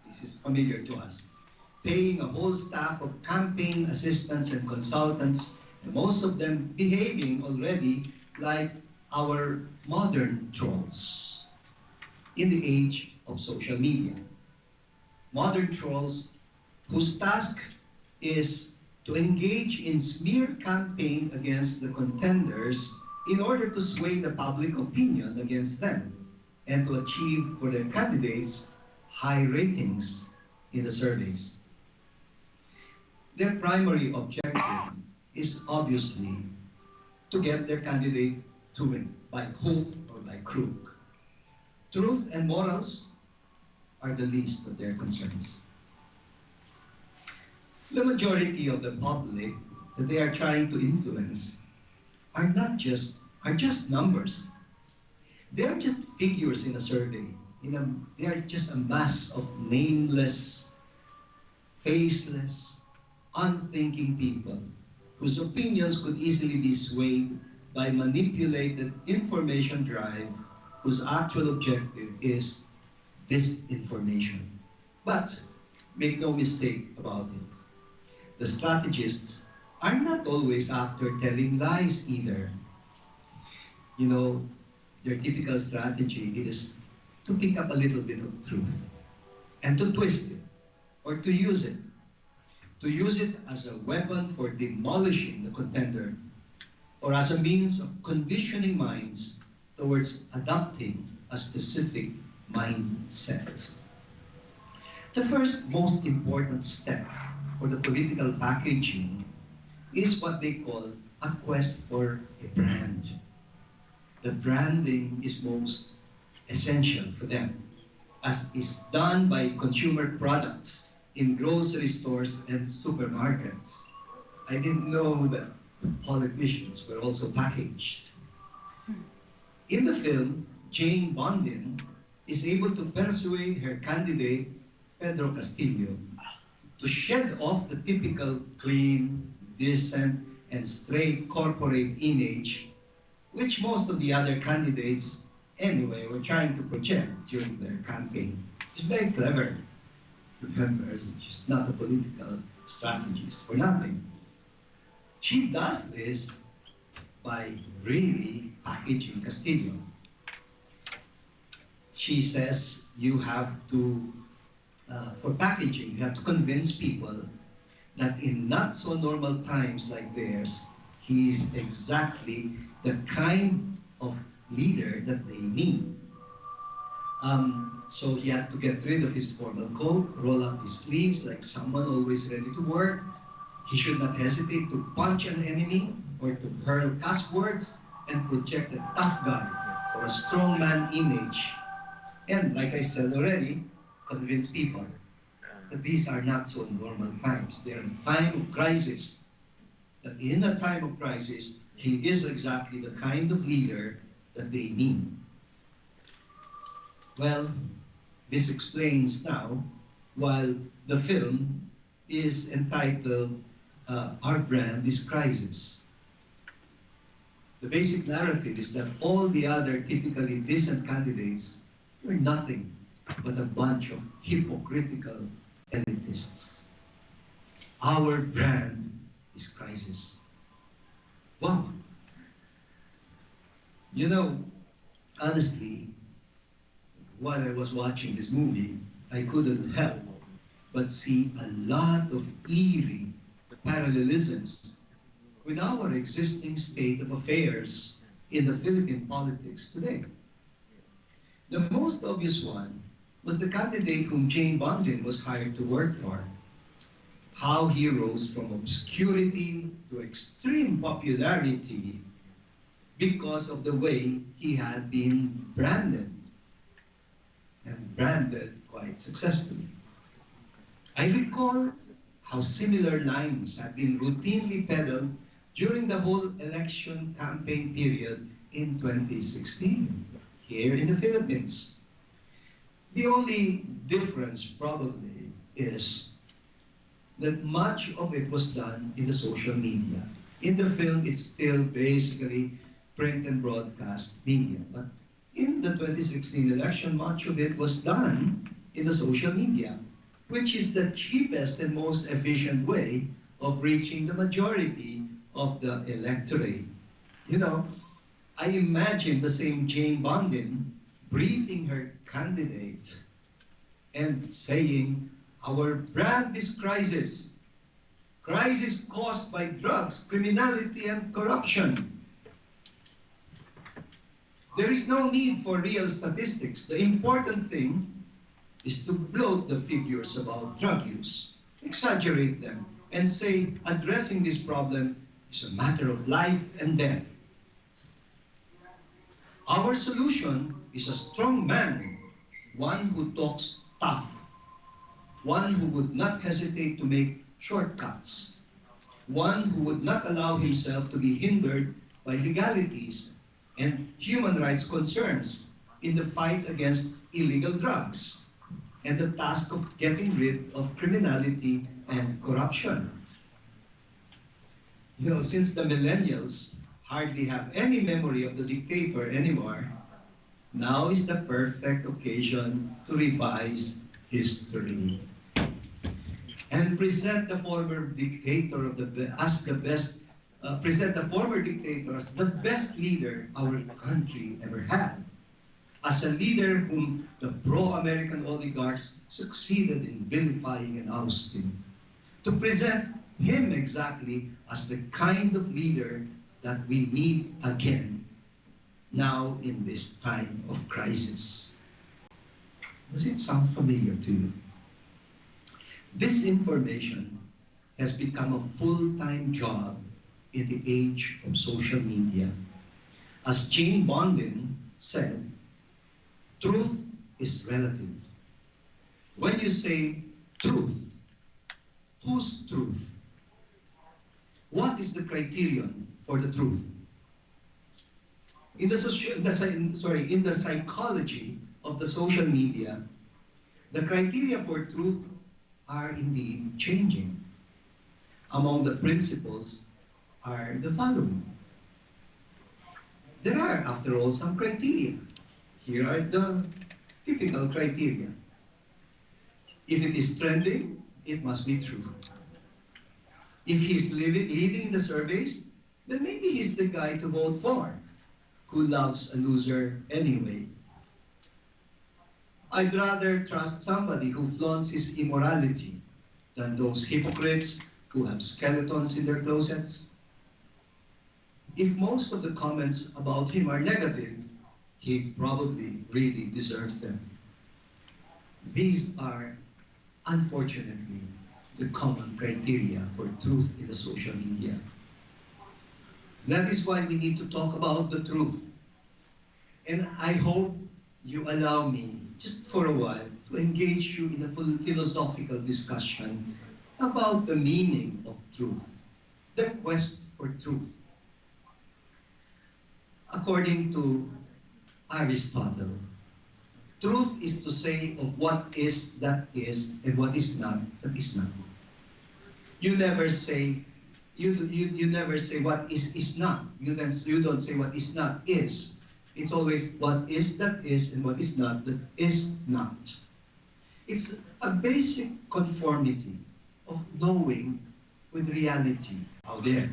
This is familiar to us. Paying a whole staff of campaign assistants and consultants, and most of them behaving already like our modern trolls in the age of social media. Modern trolls whose task is to engage in smear campaign against the contenders in order to sway the public opinion against them and to achieve for their candidates high ratings in the surveys. Their primary objective is obviously to get their candidate to win by hook or by crook. Truth and morals are the least of their concerns. The majority of the public that they are trying to influence are just numbers. They are just figures in a survey. They are just a mass of nameless, faceless, unthinking people whose opinions could easily be swayed by manipulated information drive whose actual objective is disinformation. But make no mistake about it. The strategists are not always after telling lies either. You know, their typical strategy is to pick up a little bit of truth and to twist it or to use it as a weapon for demolishing the contender or as a means of conditioning minds towards adopting a specific mindset. The first most important step for the political packaging is what they call a quest for a brand. The branding is most essential for them, as is done by consumer products in grocery stores and supermarkets. I didn't know that politicians were also packaged. In the film, Jane Bondin is able to persuade her candidate, Pedro Castillo, to shed off the typical clean, decent, and straight corporate image which most of the other candidates anyway were trying to project during their campaign. It's very clever. Remember, she's not a political strategist for nothing. She does this by really packaging Castillo. She says you have to, for packaging, you have to convince people that in not so normal times like theirs, he is exactly the kind of leader that they need. So he had to get rid of his formal coat, roll up his sleeves like someone always ready to work. He should not hesitate to punch an enemy or to hurl cuss words and project a tough guy or a strongman image. And like I said already, convince people that these are not so normal times. They are a time of crisis. That in a time of crisis, he is exactly the kind of leader that they need. Well, this explains now why the film is entitled Our Brand is Crisis. The basic narrative is that all the other typically decent candidates were nothing but a bunch of hypocritical elitists. Our brand is crisis. Wow. You know, honestly, while I was watching this movie, I couldn't help but see a lot of eerie parallelisms with our existing state of affairs in the Philippine politics today. The most obvious one was the candidate whom Jane Bondin was hired to work for. How he rose from obscurity to extreme popularity because of the way he had been branded, and branded quite successfully. I recall how similar lines had been routinely peddled during the whole election campaign period in 2016 here in the Philippines. The only difference probably is that much of it was done in the social media. In the film, it's still basically print and broadcast media. But in the 2016 election, much of it was done in the social media, which is the cheapest and most efficient way of reaching the majority of the electorate. You know, I imagine the same Jane Bondin briefing her candidate and saying, our brand is crisis. Crisis caused by drugs, criminality, and corruption. There is no need for real statistics. The important thing is to bloat the figures about drug use, exaggerate them, and say addressing this problem is a matter of life and death. Our solution is a strong man, one who talks tough, one who would not hesitate to make shortcuts, one who would not allow himself to be hindered by legalities and human rights concerns in the fight against illegal drugs and the task of getting rid of criminality and corruption. You know, since the millennials hardly have any memory of the dictator anymore, now is the perfect occasion to revise history and present the former dictator as the best. Present the former dictator as the best leader our country ever had, as a leader whom the pro-American oligarchs succeeded in vilifying and ousting, to present him exactly as the kind of leader that we need again now in this time of crisis. Does it sound familiar to you? Disinformation has become a full-time job in the age of social media. As Jane Bondin said, truth is relative. When you say truth, whose truth? What is the criterion for the truth? In the psychology of the social media, the criteria for truth are indeed changing. Among the principles are the following. There are, after all, some criteria. Here are the typical criteria. If it is trending, it must be true. If he's leading the surveys, then maybe he's the guy to vote for, who loves a loser anyway. I'd rather trust somebody who flaunts his immorality than those hypocrites who have skeletons in their closets. If most of the comments about him are negative, he probably really deserves them. These are, unfortunately, the common criteria for truth in the social media. That is why we need to talk about the truth. And I hope you allow me, just for a while, to engage you in a full philosophical discussion about the meaning of truth, the quest for truth. According to Aristotle, Truth is to say of what is that is, and what is not that is not. You never say, you never say what is not. You don't say what is not is. It's always what is that is, and what is not that is not. It's a basic conformity of knowing with reality out there.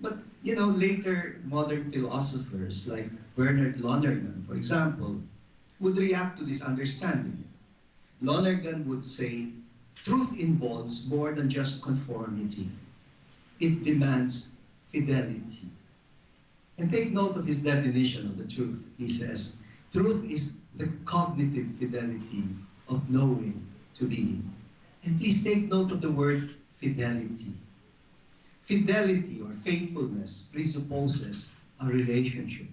But, you know, later modern philosophers like Bernard Lonergan, for example, would react to this understanding. Lonergan would say, truth involves more than just conformity. It demands fidelity. And take note of his definition of the truth. He says, truth is the cognitive fidelity of knowing to being. And please take note of the word fidelity. Fidelity or faithfulness presupposes a relationship.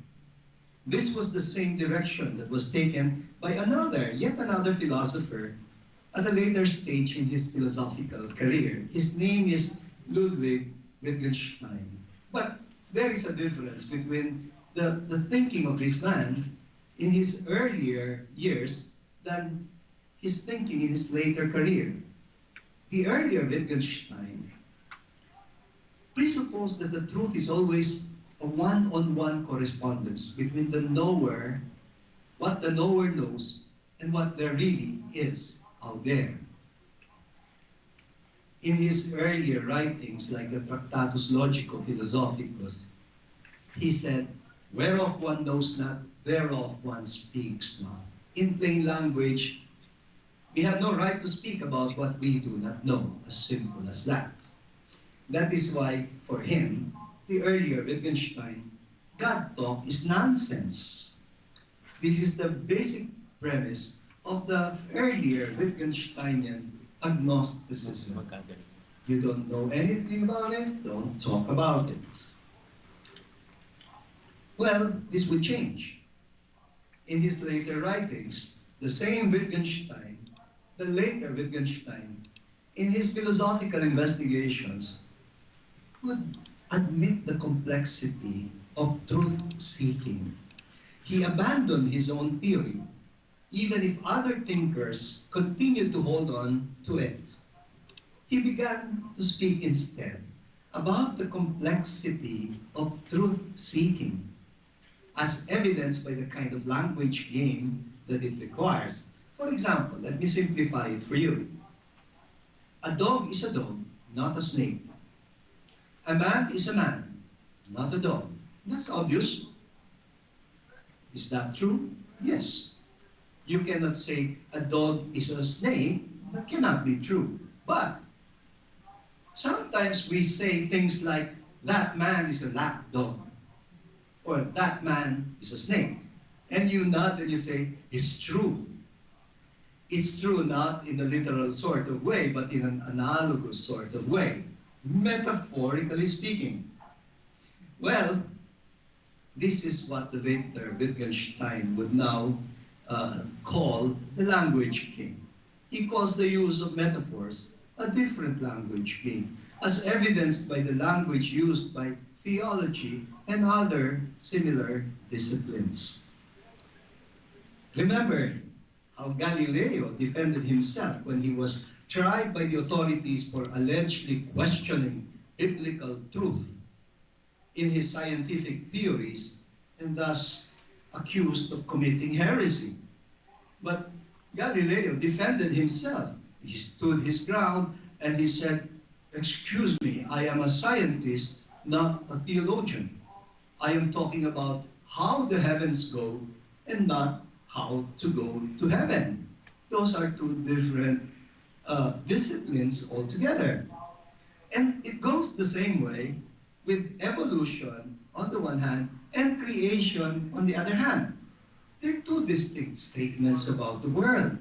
This was the same direction that was taken by yet another philosopher at a later stage in his philosophical career. His name is Ludwig Wittgenstein. But there is a difference between the thinking of this man in his earlier years than his thinking in his later career. The earlier Wittgenstein presupposed that the truth is always a one-on-one correspondence between the knower, what the knower knows, and what there really is out there. In his earlier writings, like the Tractatus Logico-Philosophicus, he said, whereof one knows not, thereof one speaks not. In plain language, we have no right to speak about what we do not know, as simple as that. That is why, for him, the earlier Wittgenstein, God talk is nonsense. This is the basic premise of the earlier Wittgensteinian agnosticism. You don't know anything about it, don't talk about it. Well, this would change. In his later writings, the same Wittgenstein, the later Wittgenstein, in his philosophical investigations, would admit the complexity of truth-seeking. He abandoned his own theory, even if other thinkers continued to hold on to it. He began to speak instead about the complexity of truth-seeking, as evidenced by the kind of language game that it requires. For example, let me simplify it for you. A dog is a dog, not a snake. A man is a man, not a dog. That's obvious. Is that true? Yes. You cannot say a dog is a snake. That cannot be true. But sometimes we say things like, that man is a lapdog, or that man is a snake. And you nod and you say, it's true. It's true not in a literal sort of way, but in an analogous sort of way, metaphorically speaking. Well, this is what the later Wittgenstein would now call the language game. He calls the use of metaphors a different language game, as evidenced by the language used by theology and other similar disciplines. Remember how Galileo defended himself when he was tried by the authorities for allegedly questioning biblical truth in his scientific theories, and thus accused of committing heresy. But Galileo defended himself. He stood his ground and he said, excuse me, I am a scientist, not a theologian. I am talking about how the heavens go and not how to go to heaven. Those are two different disciplines altogether. And it goes the same way with evolution on the one hand and creation on the other hand. There are two distinct statements about the world.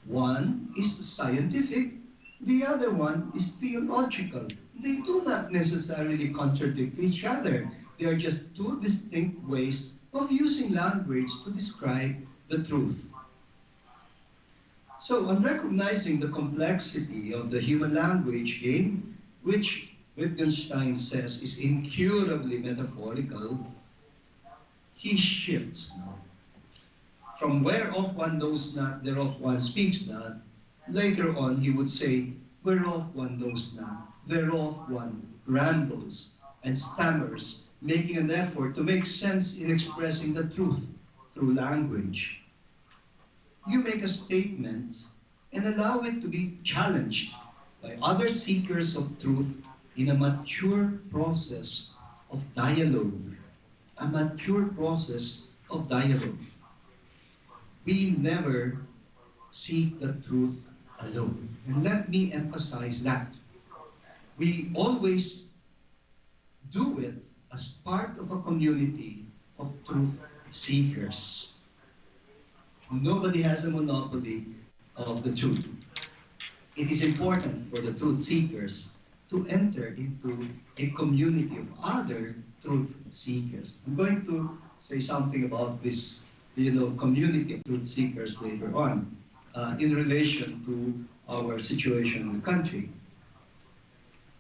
One is scientific, the other one is theological. They do not necessarily contradict each other. They are just two distinct ways of using language to describe the truth. So, on recognizing the complexity of the human language game, which Wittgenstein says is incurably metaphorical, he shifts now. from whereof one knows not, thereof one speaks not. Later on, he would say, whereof one knows not, thereof one rambles and stammers, making an effort to make sense in expressing the truth through language. You make a statement and allow it to be challenged by other seekers of truth in a mature process of dialogue. A mature process of dialogue. We never seek the truth alone. And let me emphasize that. We always do it as part of a community of truth seekers. Nobody has a monopoly of the truth. It is important for the truth seekers to enter into a community of other truth seekers. I'm going to say something about this, community of truth seekers later on, in relation to our situation in the country.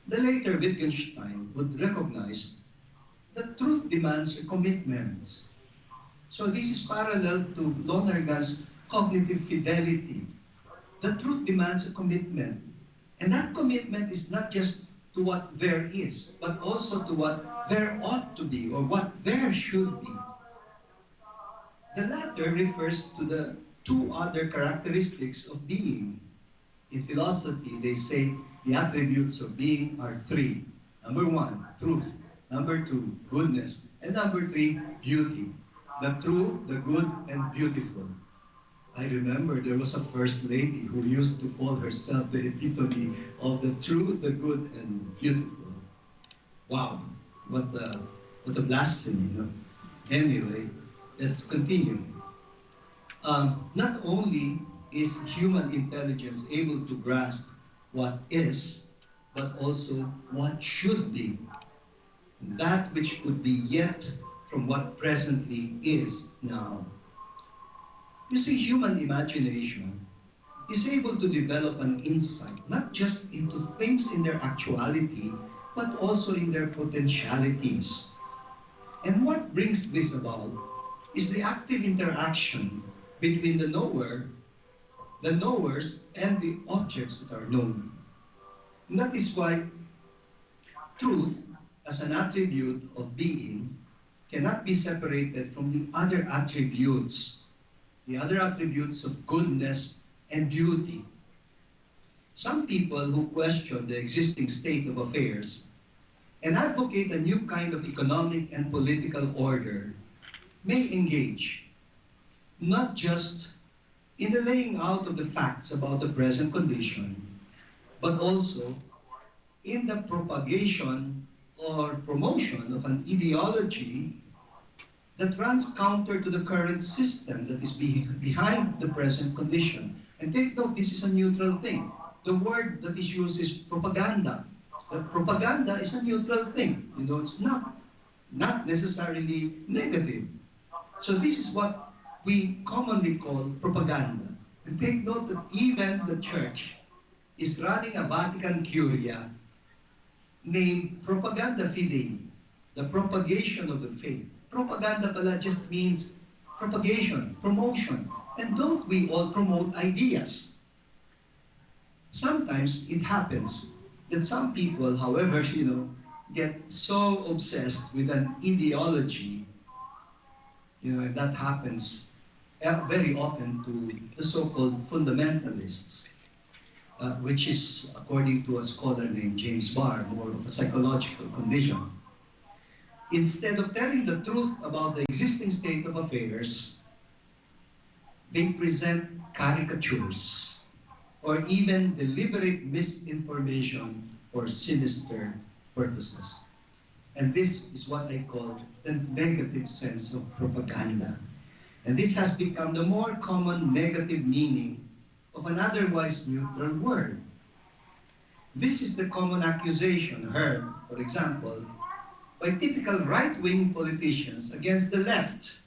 The later Wittgenstein would recognize that truth demands a commitment. So this is parallel to Lonergan's cognitive fidelity. The truth demands a commitment. And that commitment is not just to what there is, but also to what there ought to be or what there should be. The latter refers to the two other characteristics of being. In philosophy, they say the attributes of being are three. Number one, truth. Number two, goodness. And number three, beauty. The true, the good, and beautiful. I remember there was a first lady who used to call herself the epitome of the true, the good, and beautiful. Wow, what a blasphemy, Anyway, let's continue. Not only is human intelligence able to grasp what is, but also what should be. That which could be yet from what presently is now. You see, human imagination is able to develop an insight, not just into things in their actuality, but also in their potentialities. And what brings this about is the active interaction between the knower, the knowers, and the objects that are known. And that is why truth, as an attribute of being, cannot be separated from the other attributes of goodness and beauty. Some people who question the existing state of affairs and advocate a new kind of economic and political order may engage not just in the laying out of the facts about the present condition, but also in the propagation or promotion of an ideology that runs counter to the current system that is behind the present condition. And take note, this is a neutral thing. The word that is used is propaganda. But propaganda is a neutral thing. It's not necessarily negative. So this is what we commonly call propaganda. And take note that even the church is running a Vatican Curia named Propaganda Fidei, the propagation of the faith. Propaganda pala just means propagation, promotion. And don't we all promote ideas? Sometimes it happens that some people, however, get so obsessed with an ideology, and that happens very often to the so-called fundamentalists, which is, according to a scholar named James Barr, more of a psychological condition. Instead of telling the truth about the existing state of affairs, they present caricatures or even deliberate misinformation for sinister purposes. And this is what I call the negative sense of propaganda. And this has become the more common negative meaning of an otherwise neutral word. This is the common accusation heard, for example, by typical right-wing politicians against the left,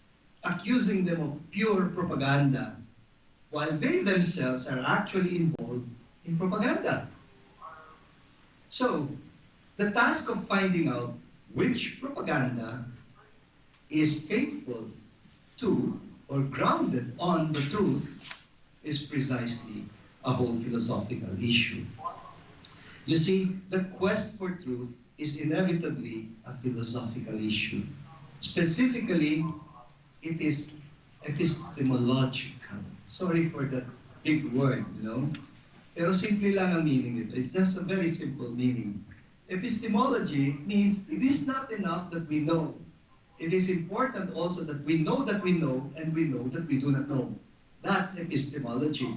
accusing them of pure propaganda, while they themselves are actually involved in propaganda. So, the task of finding out which propaganda is faithful to or grounded on the truth is precisely a whole philosophical issue. You see, the quest for truth is inevitably a philosophical issue. Specifically, it is epistemological. Sorry for that big word, Pero simple lang ang meaning nito. It's just a very simple meaning. Epistemology means it is not enough that we know. It is important also that we know, and we know that we do not know. That's epistemology.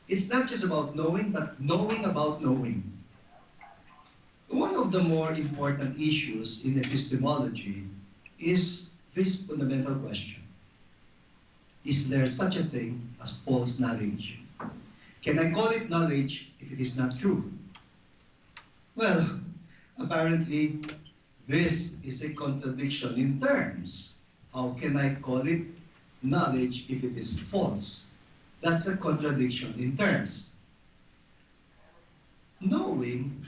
It's not just about knowing, but knowing about knowing. One of the more important issues in epistemology is this fundamental question. Is there such a thing as false knowledge? Can I call it knowledge if it is not true? Well, apparently, this is a contradiction in terms. How can I call it knowledge if it is false? That's a contradiction in terms. Knowing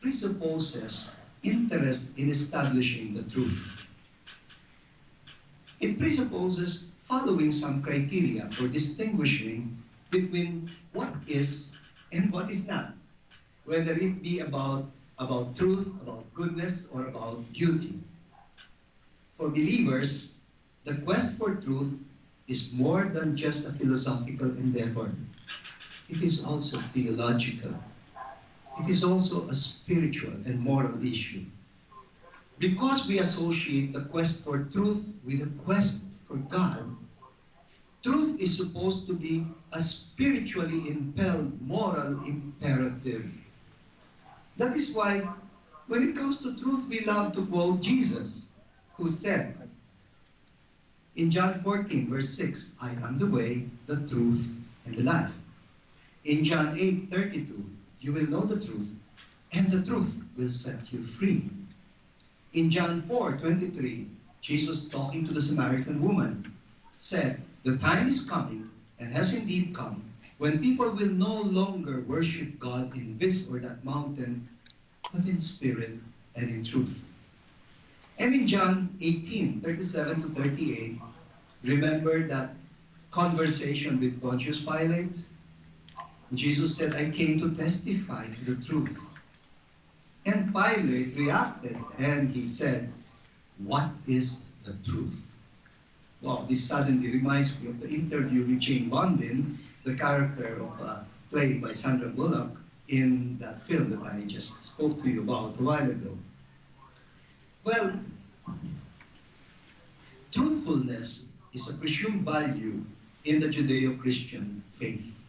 presupposes interest in establishing the truth. It presupposes following some criteria for distinguishing between what is and what is not, whether it be about truth, about goodness, or about beauty. For believers, the quest for truth is more than just a philosophical endeavor. It is also theological. It is also a spiritual and moral issue. Because we associate the quest for truth with the quest for God, truth is supposed to be a spiritually impelled moral imperative. That is why, when it comes to truth, we love to quote Jesus, who said in John 14, verse 6, I am the way, the truth, and the life. In John 8:32, you will know the truth, and the truth will set you free. In John 4:23, Jesus, talking to the Samaritan woman, said, the time is coming, and has indeed come, when people will no longer worship God in this or that mountain, but in spirit and in truth. And in John 18:37-38, remember that conversation with Pontius Pilate? Jesus said, I came to testify to the truth. And Pilate reacted, and he said, what is the truth? Wow, this suddenly reminds me of the interview with Jane Bondin, the character played by Sandra Bullock in that film that I just spoke to you about a while ago. Well, truthfulness is a presumed value in the Judeo-Christian faith.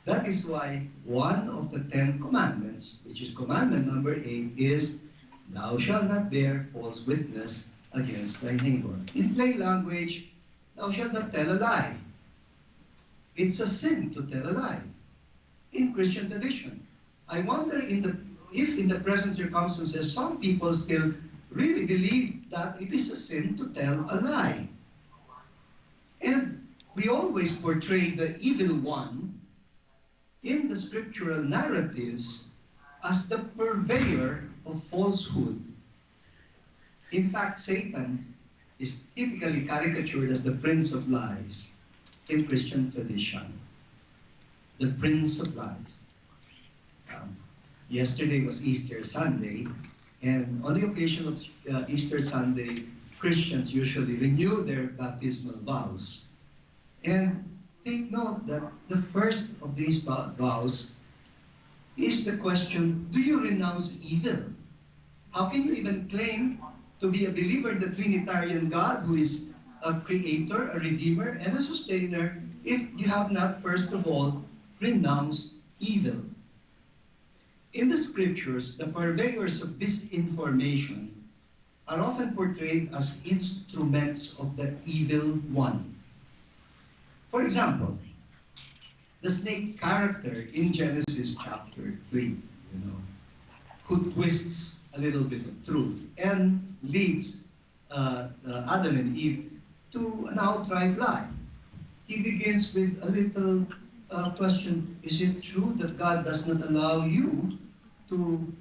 That is why one of the 10 commandments, which is commandment number 8, is, thou shalt not bear false witness against thy neighbor. In plain language, thou shalt not tell a lie. It's a sin to tell a lie in Christian tradition. I wonder if in the present circumstances, some people still really believe that it is a sin to tell a lie. And we always portray the evil one in the scriptural narratives as the purveyor of falsehood. In fact, Satan is typically caricatured as the prince of lies in Christian tradition. The prince of lies. Yesterday was Easter Sunday, and on the occasion of Easter Sunday, Christians usually renew their baptismal vows. And take note that the first of these vows is the question, do you renounce evil? How can you even claim to be a believer in the Trinitarian God who is a creator, a redeemer, and a sustainer if you have not, first of all, renounced evil? In the scriptures, the purveyors of disinformation are often portrayed as instruments of the evil one. For example, the snake character in Genesis chapter 3, who twists a little bit of truth and leads Adam and Eve to an outright lie. He begins with a little question, is it true that God does not allow you to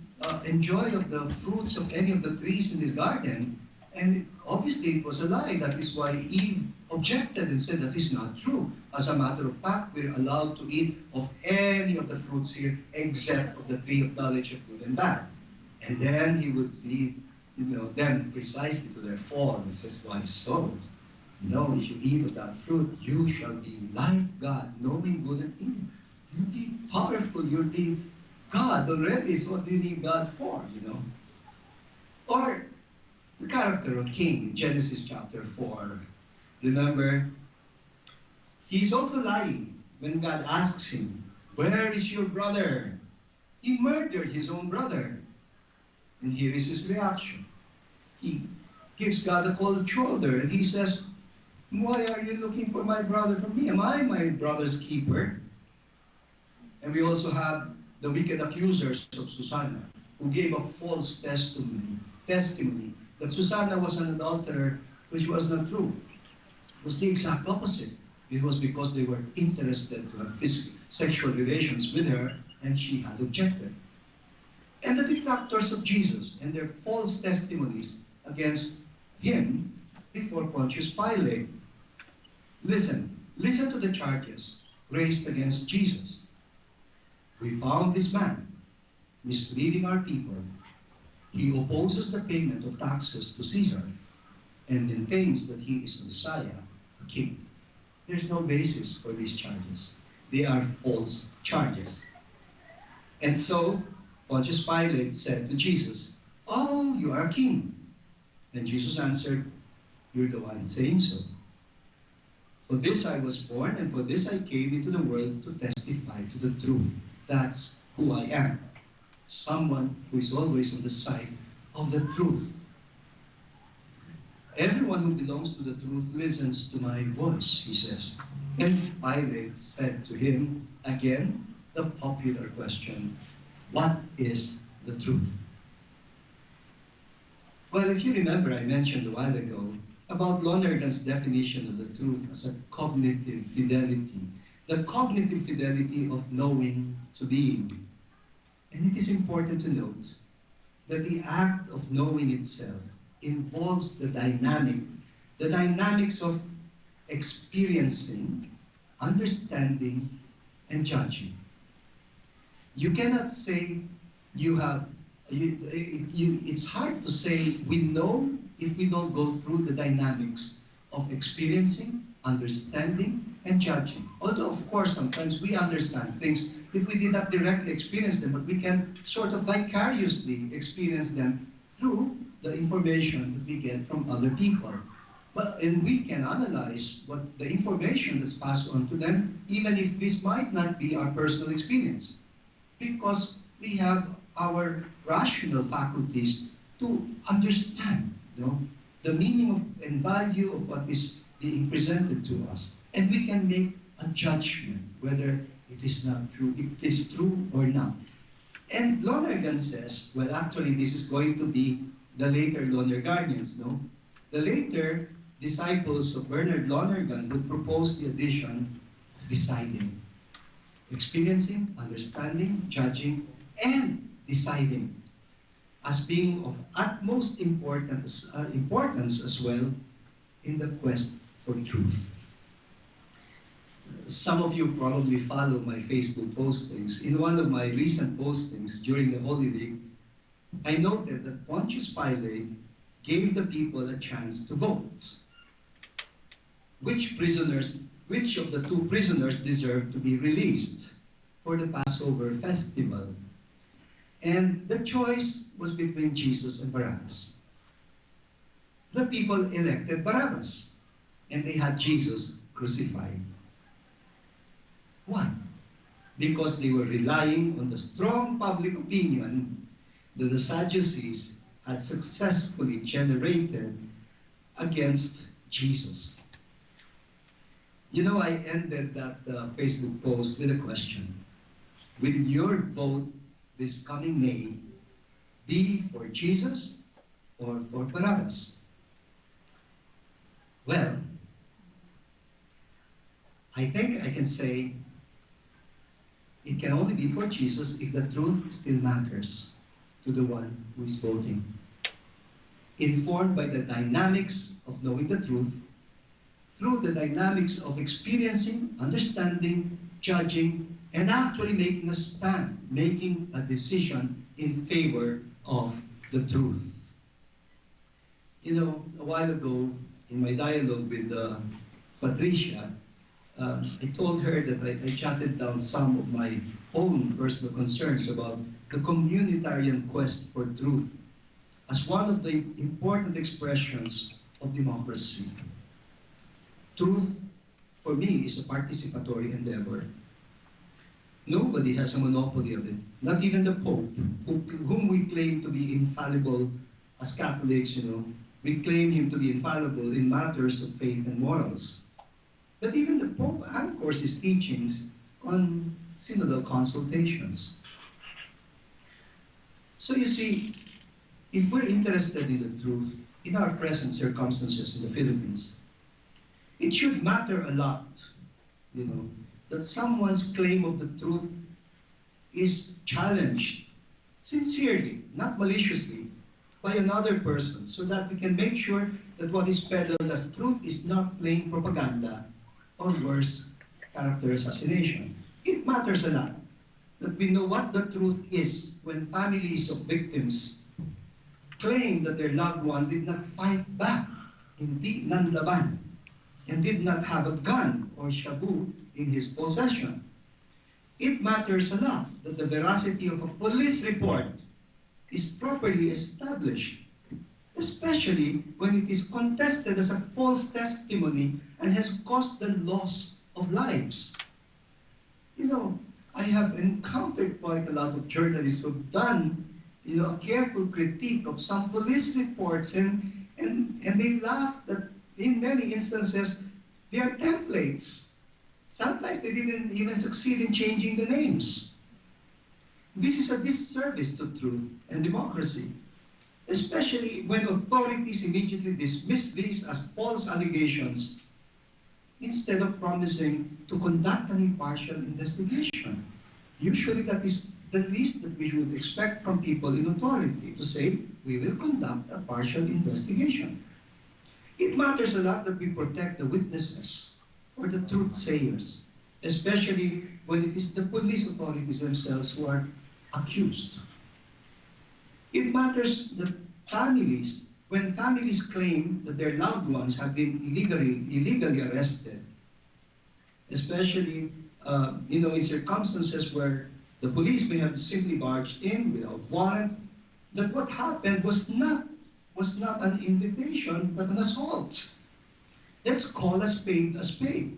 enjoy of the fruits of any of the trees in this garden? And obviously it was a lie. That is why Eve objected and said that is not true. As a matter of fact, we're allowed to eat of any of the fruits here except of the tree of knowledge of good and bad. And then he would lead, them precisely to their fall and says, why so? If you eat of that fruit, you shall be like God, knowing good and evil. You'll be powerful, you'll be God already, so what do you need God for, Or the character of Cain in Genesis chapter 4. Remember, he's also lying when God asks him, where is your brother? He murdered his own brother. And here is his reaction. He gives God a cold shoulder and he says, why are you looking for my brother from me? Am I my brother's keeper? And we also have the wicked accusers of Susanna, who gave a false testimony that Susanna was an adulterer, which was not true. It was the exact opposite. It was because they were interested to have sexual relations with her, and she had objected. And the detractors of Jesus and their false testimonies against him before Pontius Pilate. Listen to the charges raised against Jesus. We found this man misleading our people. He opposes the payment of taxes to Caesar and maintains that he is the Messiah, a king. There's no basis for these charges. They are false charges. And so Pontius Pilate said to Jesus, oh, you are a king. And Jesus answered, you're the one saying so. For this I was born, and for this I came into the world to testify to the truth. That's who I am. Someone who is always on the side of the truth. Everyone who belongs to the truth listens to my voice, he says. And Pilate said to him, again, the popular question, what is the truth? Well, if you remember, I mentioned a while ago about Lonergan's definition of the truth as a cognitive fidelity. The cognitive fidelity of knowing to being. And it is important to note that the act of knowing itself involves the dynamics of experiencing, understanding, and judging. You cannot say it's hard to say we know if we don't go through the dynamics of experiencing, understanding, and judging. Although, of course, sometimes we understand things if we did not directly experience them, but we can sort of vicariously experience them through the information that we get from other people. And we can analyze what the information that's passed on to them, even if this might not be our personal experience, because we have our rational faculties to understand the meaning of, and value of what is being presented to us. And we can make a judgment whether it is not true, it is true or not. And Lonergan says, well, actually, this is going to be the later Lonerganians, no? The later disciples of Bernard Lonergan would propose the addition of deciding. Experiencing, understanding, judging, and deciding as being of utmost importance as well in the quest for truth. Some of you probably follow my Facebook postings. In one of my recent postings during the Holy Week, I noted that Pontius Pilate gave the people a chance to vote. Which of the two prisoners deserved to be released for the Passover festival? And the choice was between Jesus and Barabbas. The people elected Barabbas, and they had Jesus crucified. Why? Because they were relying on the strong public opinion that the Sadducees had successfully generated against Jesus. I ended that Facebook post with a question. Will your vote this coming May be for Jesus or for Barabbas? Well, I think I can say it can only be for Jesus if the truth still matters to the one who is voting. informed by the dynamics of knowing the truth, through the dynamics of experiencing, understanding, judging, and actually making a stand, making a decision in favor of the truth. You know, a while ago, in my dialogue with Patricia, I told her that I jotted down some of my own personal concerns about the communitarian quest for truth as one of the important expressions of democracy. Truth, for me, is a participatory endeavor. Nobody has a monopoly of it, not even the Pope, whom we claim to be infallible as Catholics, you know. We claim him to be infallible in matters of faith and morals. But even the Pope anchors his teachings on synodal consultations. So you see, if we're interested in the truth, in our present circumstances in the Philippines, it should matter a lot, you know, that someone's claim of the truth is challenged sincerely, not maliciously, by another person, so that we can make sure that what is peddled as truth is not plain propaganda or worse, character assassination. It matters a lot that we know what the truth is when families of victims claim that their loved one did not fight back, hindi nanlaban, and did not have a gun or shabu in his possession. It matters a lot that the veracity of a police report is properly established, especially when it is contested as a false testimony and has caused the loss of lives. You know, I have encountered quite a lot of journalists who've done, you know, a careful critique of some police reports, and they laugh that in many instances they are templates. Sometimes they didn't even succeed in changing the names. This is a disservice to truth and democracy, especially when authorities immediately dismiss these as false allegations instead of promising to conduct an impartial investigation. Usually that is the least that we would expect from people in authority, to say, we will conduct a partial investigation. It matters a lot that we protect the witnesses or the truth sayers, especially when it is the police authorities themselves who are accused. It matters that when families claim that their loved ones have been illegally arrested, especially in circumstances where the police may have simply barged in without warrant, that what happened was not an invitation, but an assault. Let's call a spade a spade.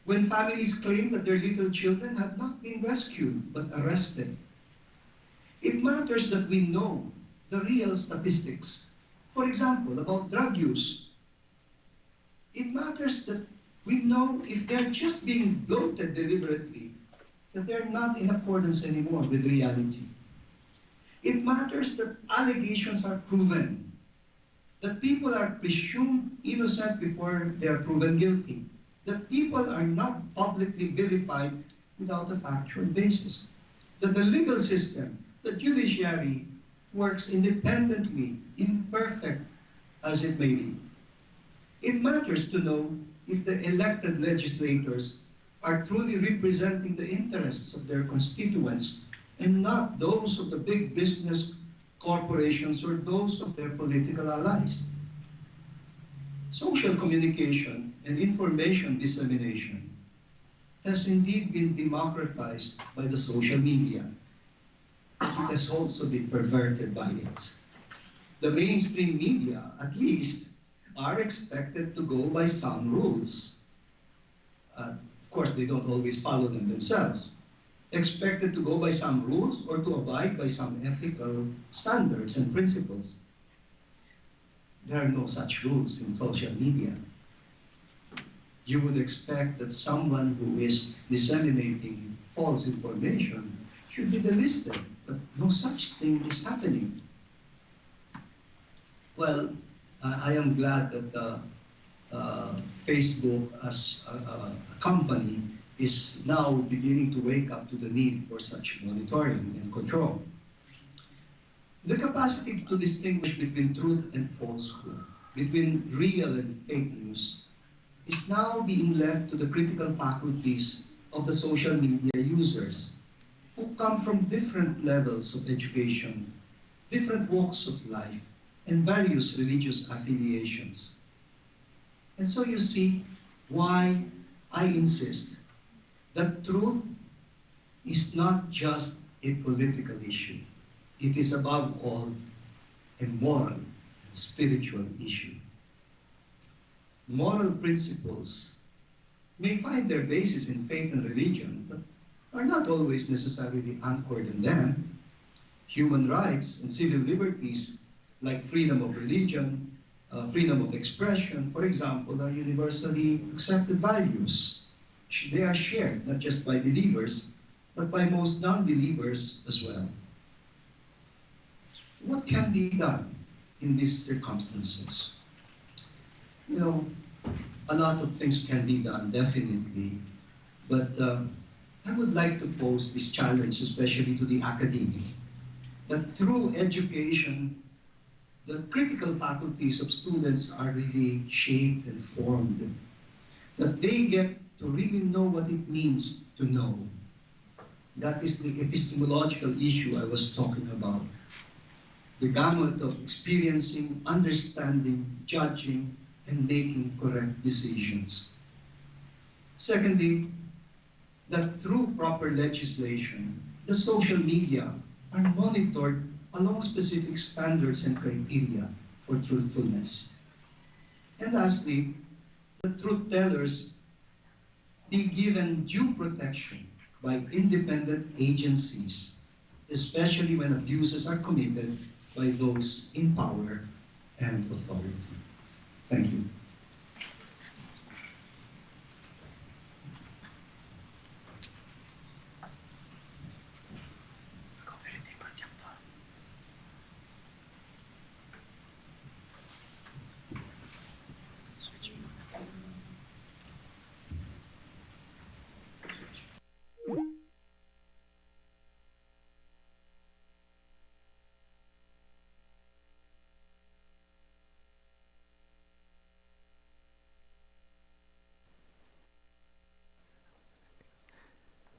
When families claim that their little children have not been rescued, but arrested, it matters that we know the real statistics. For example, about drug use. It matters that we know if they're just being bloated deliberately, that they're not in accordance anymore with reality. It matters that allegations are proven, that people are presumed innocent before they are proven guilty, that people are not publicly vilified without a factual basis, that the legal system, the judiciary, works independently, imperfect as it may be. It matters to know if the elected legislators are truly representing the interests of their constituents and not those of the big business corporations or those of their political allies. Social communication and information dissemination has indeed been democratized by the social media. It has also been perverted by it. The mainstream media, at least, are expected to go by some rules. Of course, they don't always follow them themselves. Expected to go by some rules or to abide by some ethical standards and principles. There are no such rules in social media. You would expect that someone who is disseminating false information should be delisted, but no such thing is happening. Well, I am glad that Facebook as a company is now beginning to wake up to the need for such monitoring and control. The capacity to distinguish between truth and falsehood, between real and fake news, is now being left to the critical faculties of the social media users, who come from different levels of education, different walks of life, and various religious affiliations. And so you see why I insist that truth is not just a political issue. It is above all a moral and spiritual issue. Moral principles may find their basis in faith and religion, but are not always necessarily anchored in them. Human rights and civil liberties, like freedom of religion, freedom of expression, for example, are universally accepted values. They are shared not just by believers, but by most non-believers as well. What can be done in these circumstances? You know, a lot of things can be done, definitely, but I would like to pose this challenge, especially to the academic, that through education, the critical faculties of students are really shaped and formed, that they get to really know what it means to know. That is the epistemological issue I was talking about. The gamut of experiencing, understanding, judging, and making correct decisions. Secondly, that through proper legislation, the social media are monitored along specific standards and criteria for truthfulness. And lastly, the truth tellers be given due protection by independent agencies, especially when abuses are committed by those in power and authority. Thank you.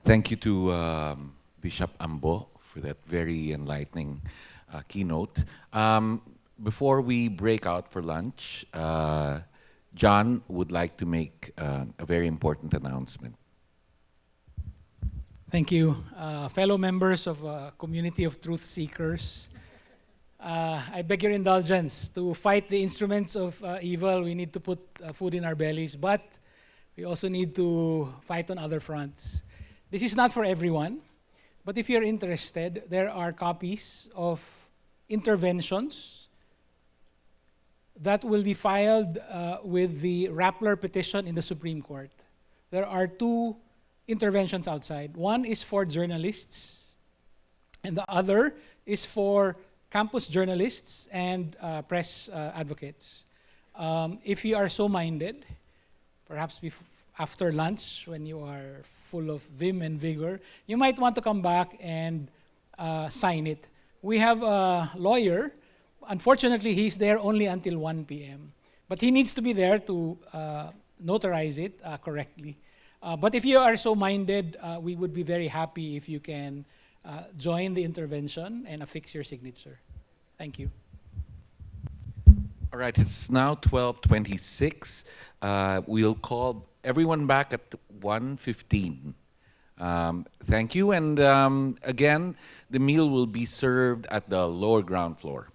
Thank you to Bishop Ambo for that very enlightening keynote. Before we break out for lunch, John would like to make a very important announcement. Thank you. Fellow members of community of truth seekers, I beg your indulgence. To fight the instruments of evil, we need to put food in our bellies, but we also need to fight on other fronts. This is not for everyone, but if you're interested, there are copies of interventions that will be filed with the Rappler petition in the Supreme Court. There are two interventions outside. One is for journalists, and the other is for campus journalists and press advocates. If you are so minded, perhaps after lunch, when you are full of vim and vigor, you might want to come back and sign it. We have a lawyer. Unfortunately, he's there only until 1 p.m. But he needs to be there to notarize it correctly. But if you are so minded, we would be very happy if you can join the intervention and affix your signature. Thank you. All right, it's now 12:26. We'll call everyone back at 1:15. Thank you, and again, the meal will be served at the lower ground floor.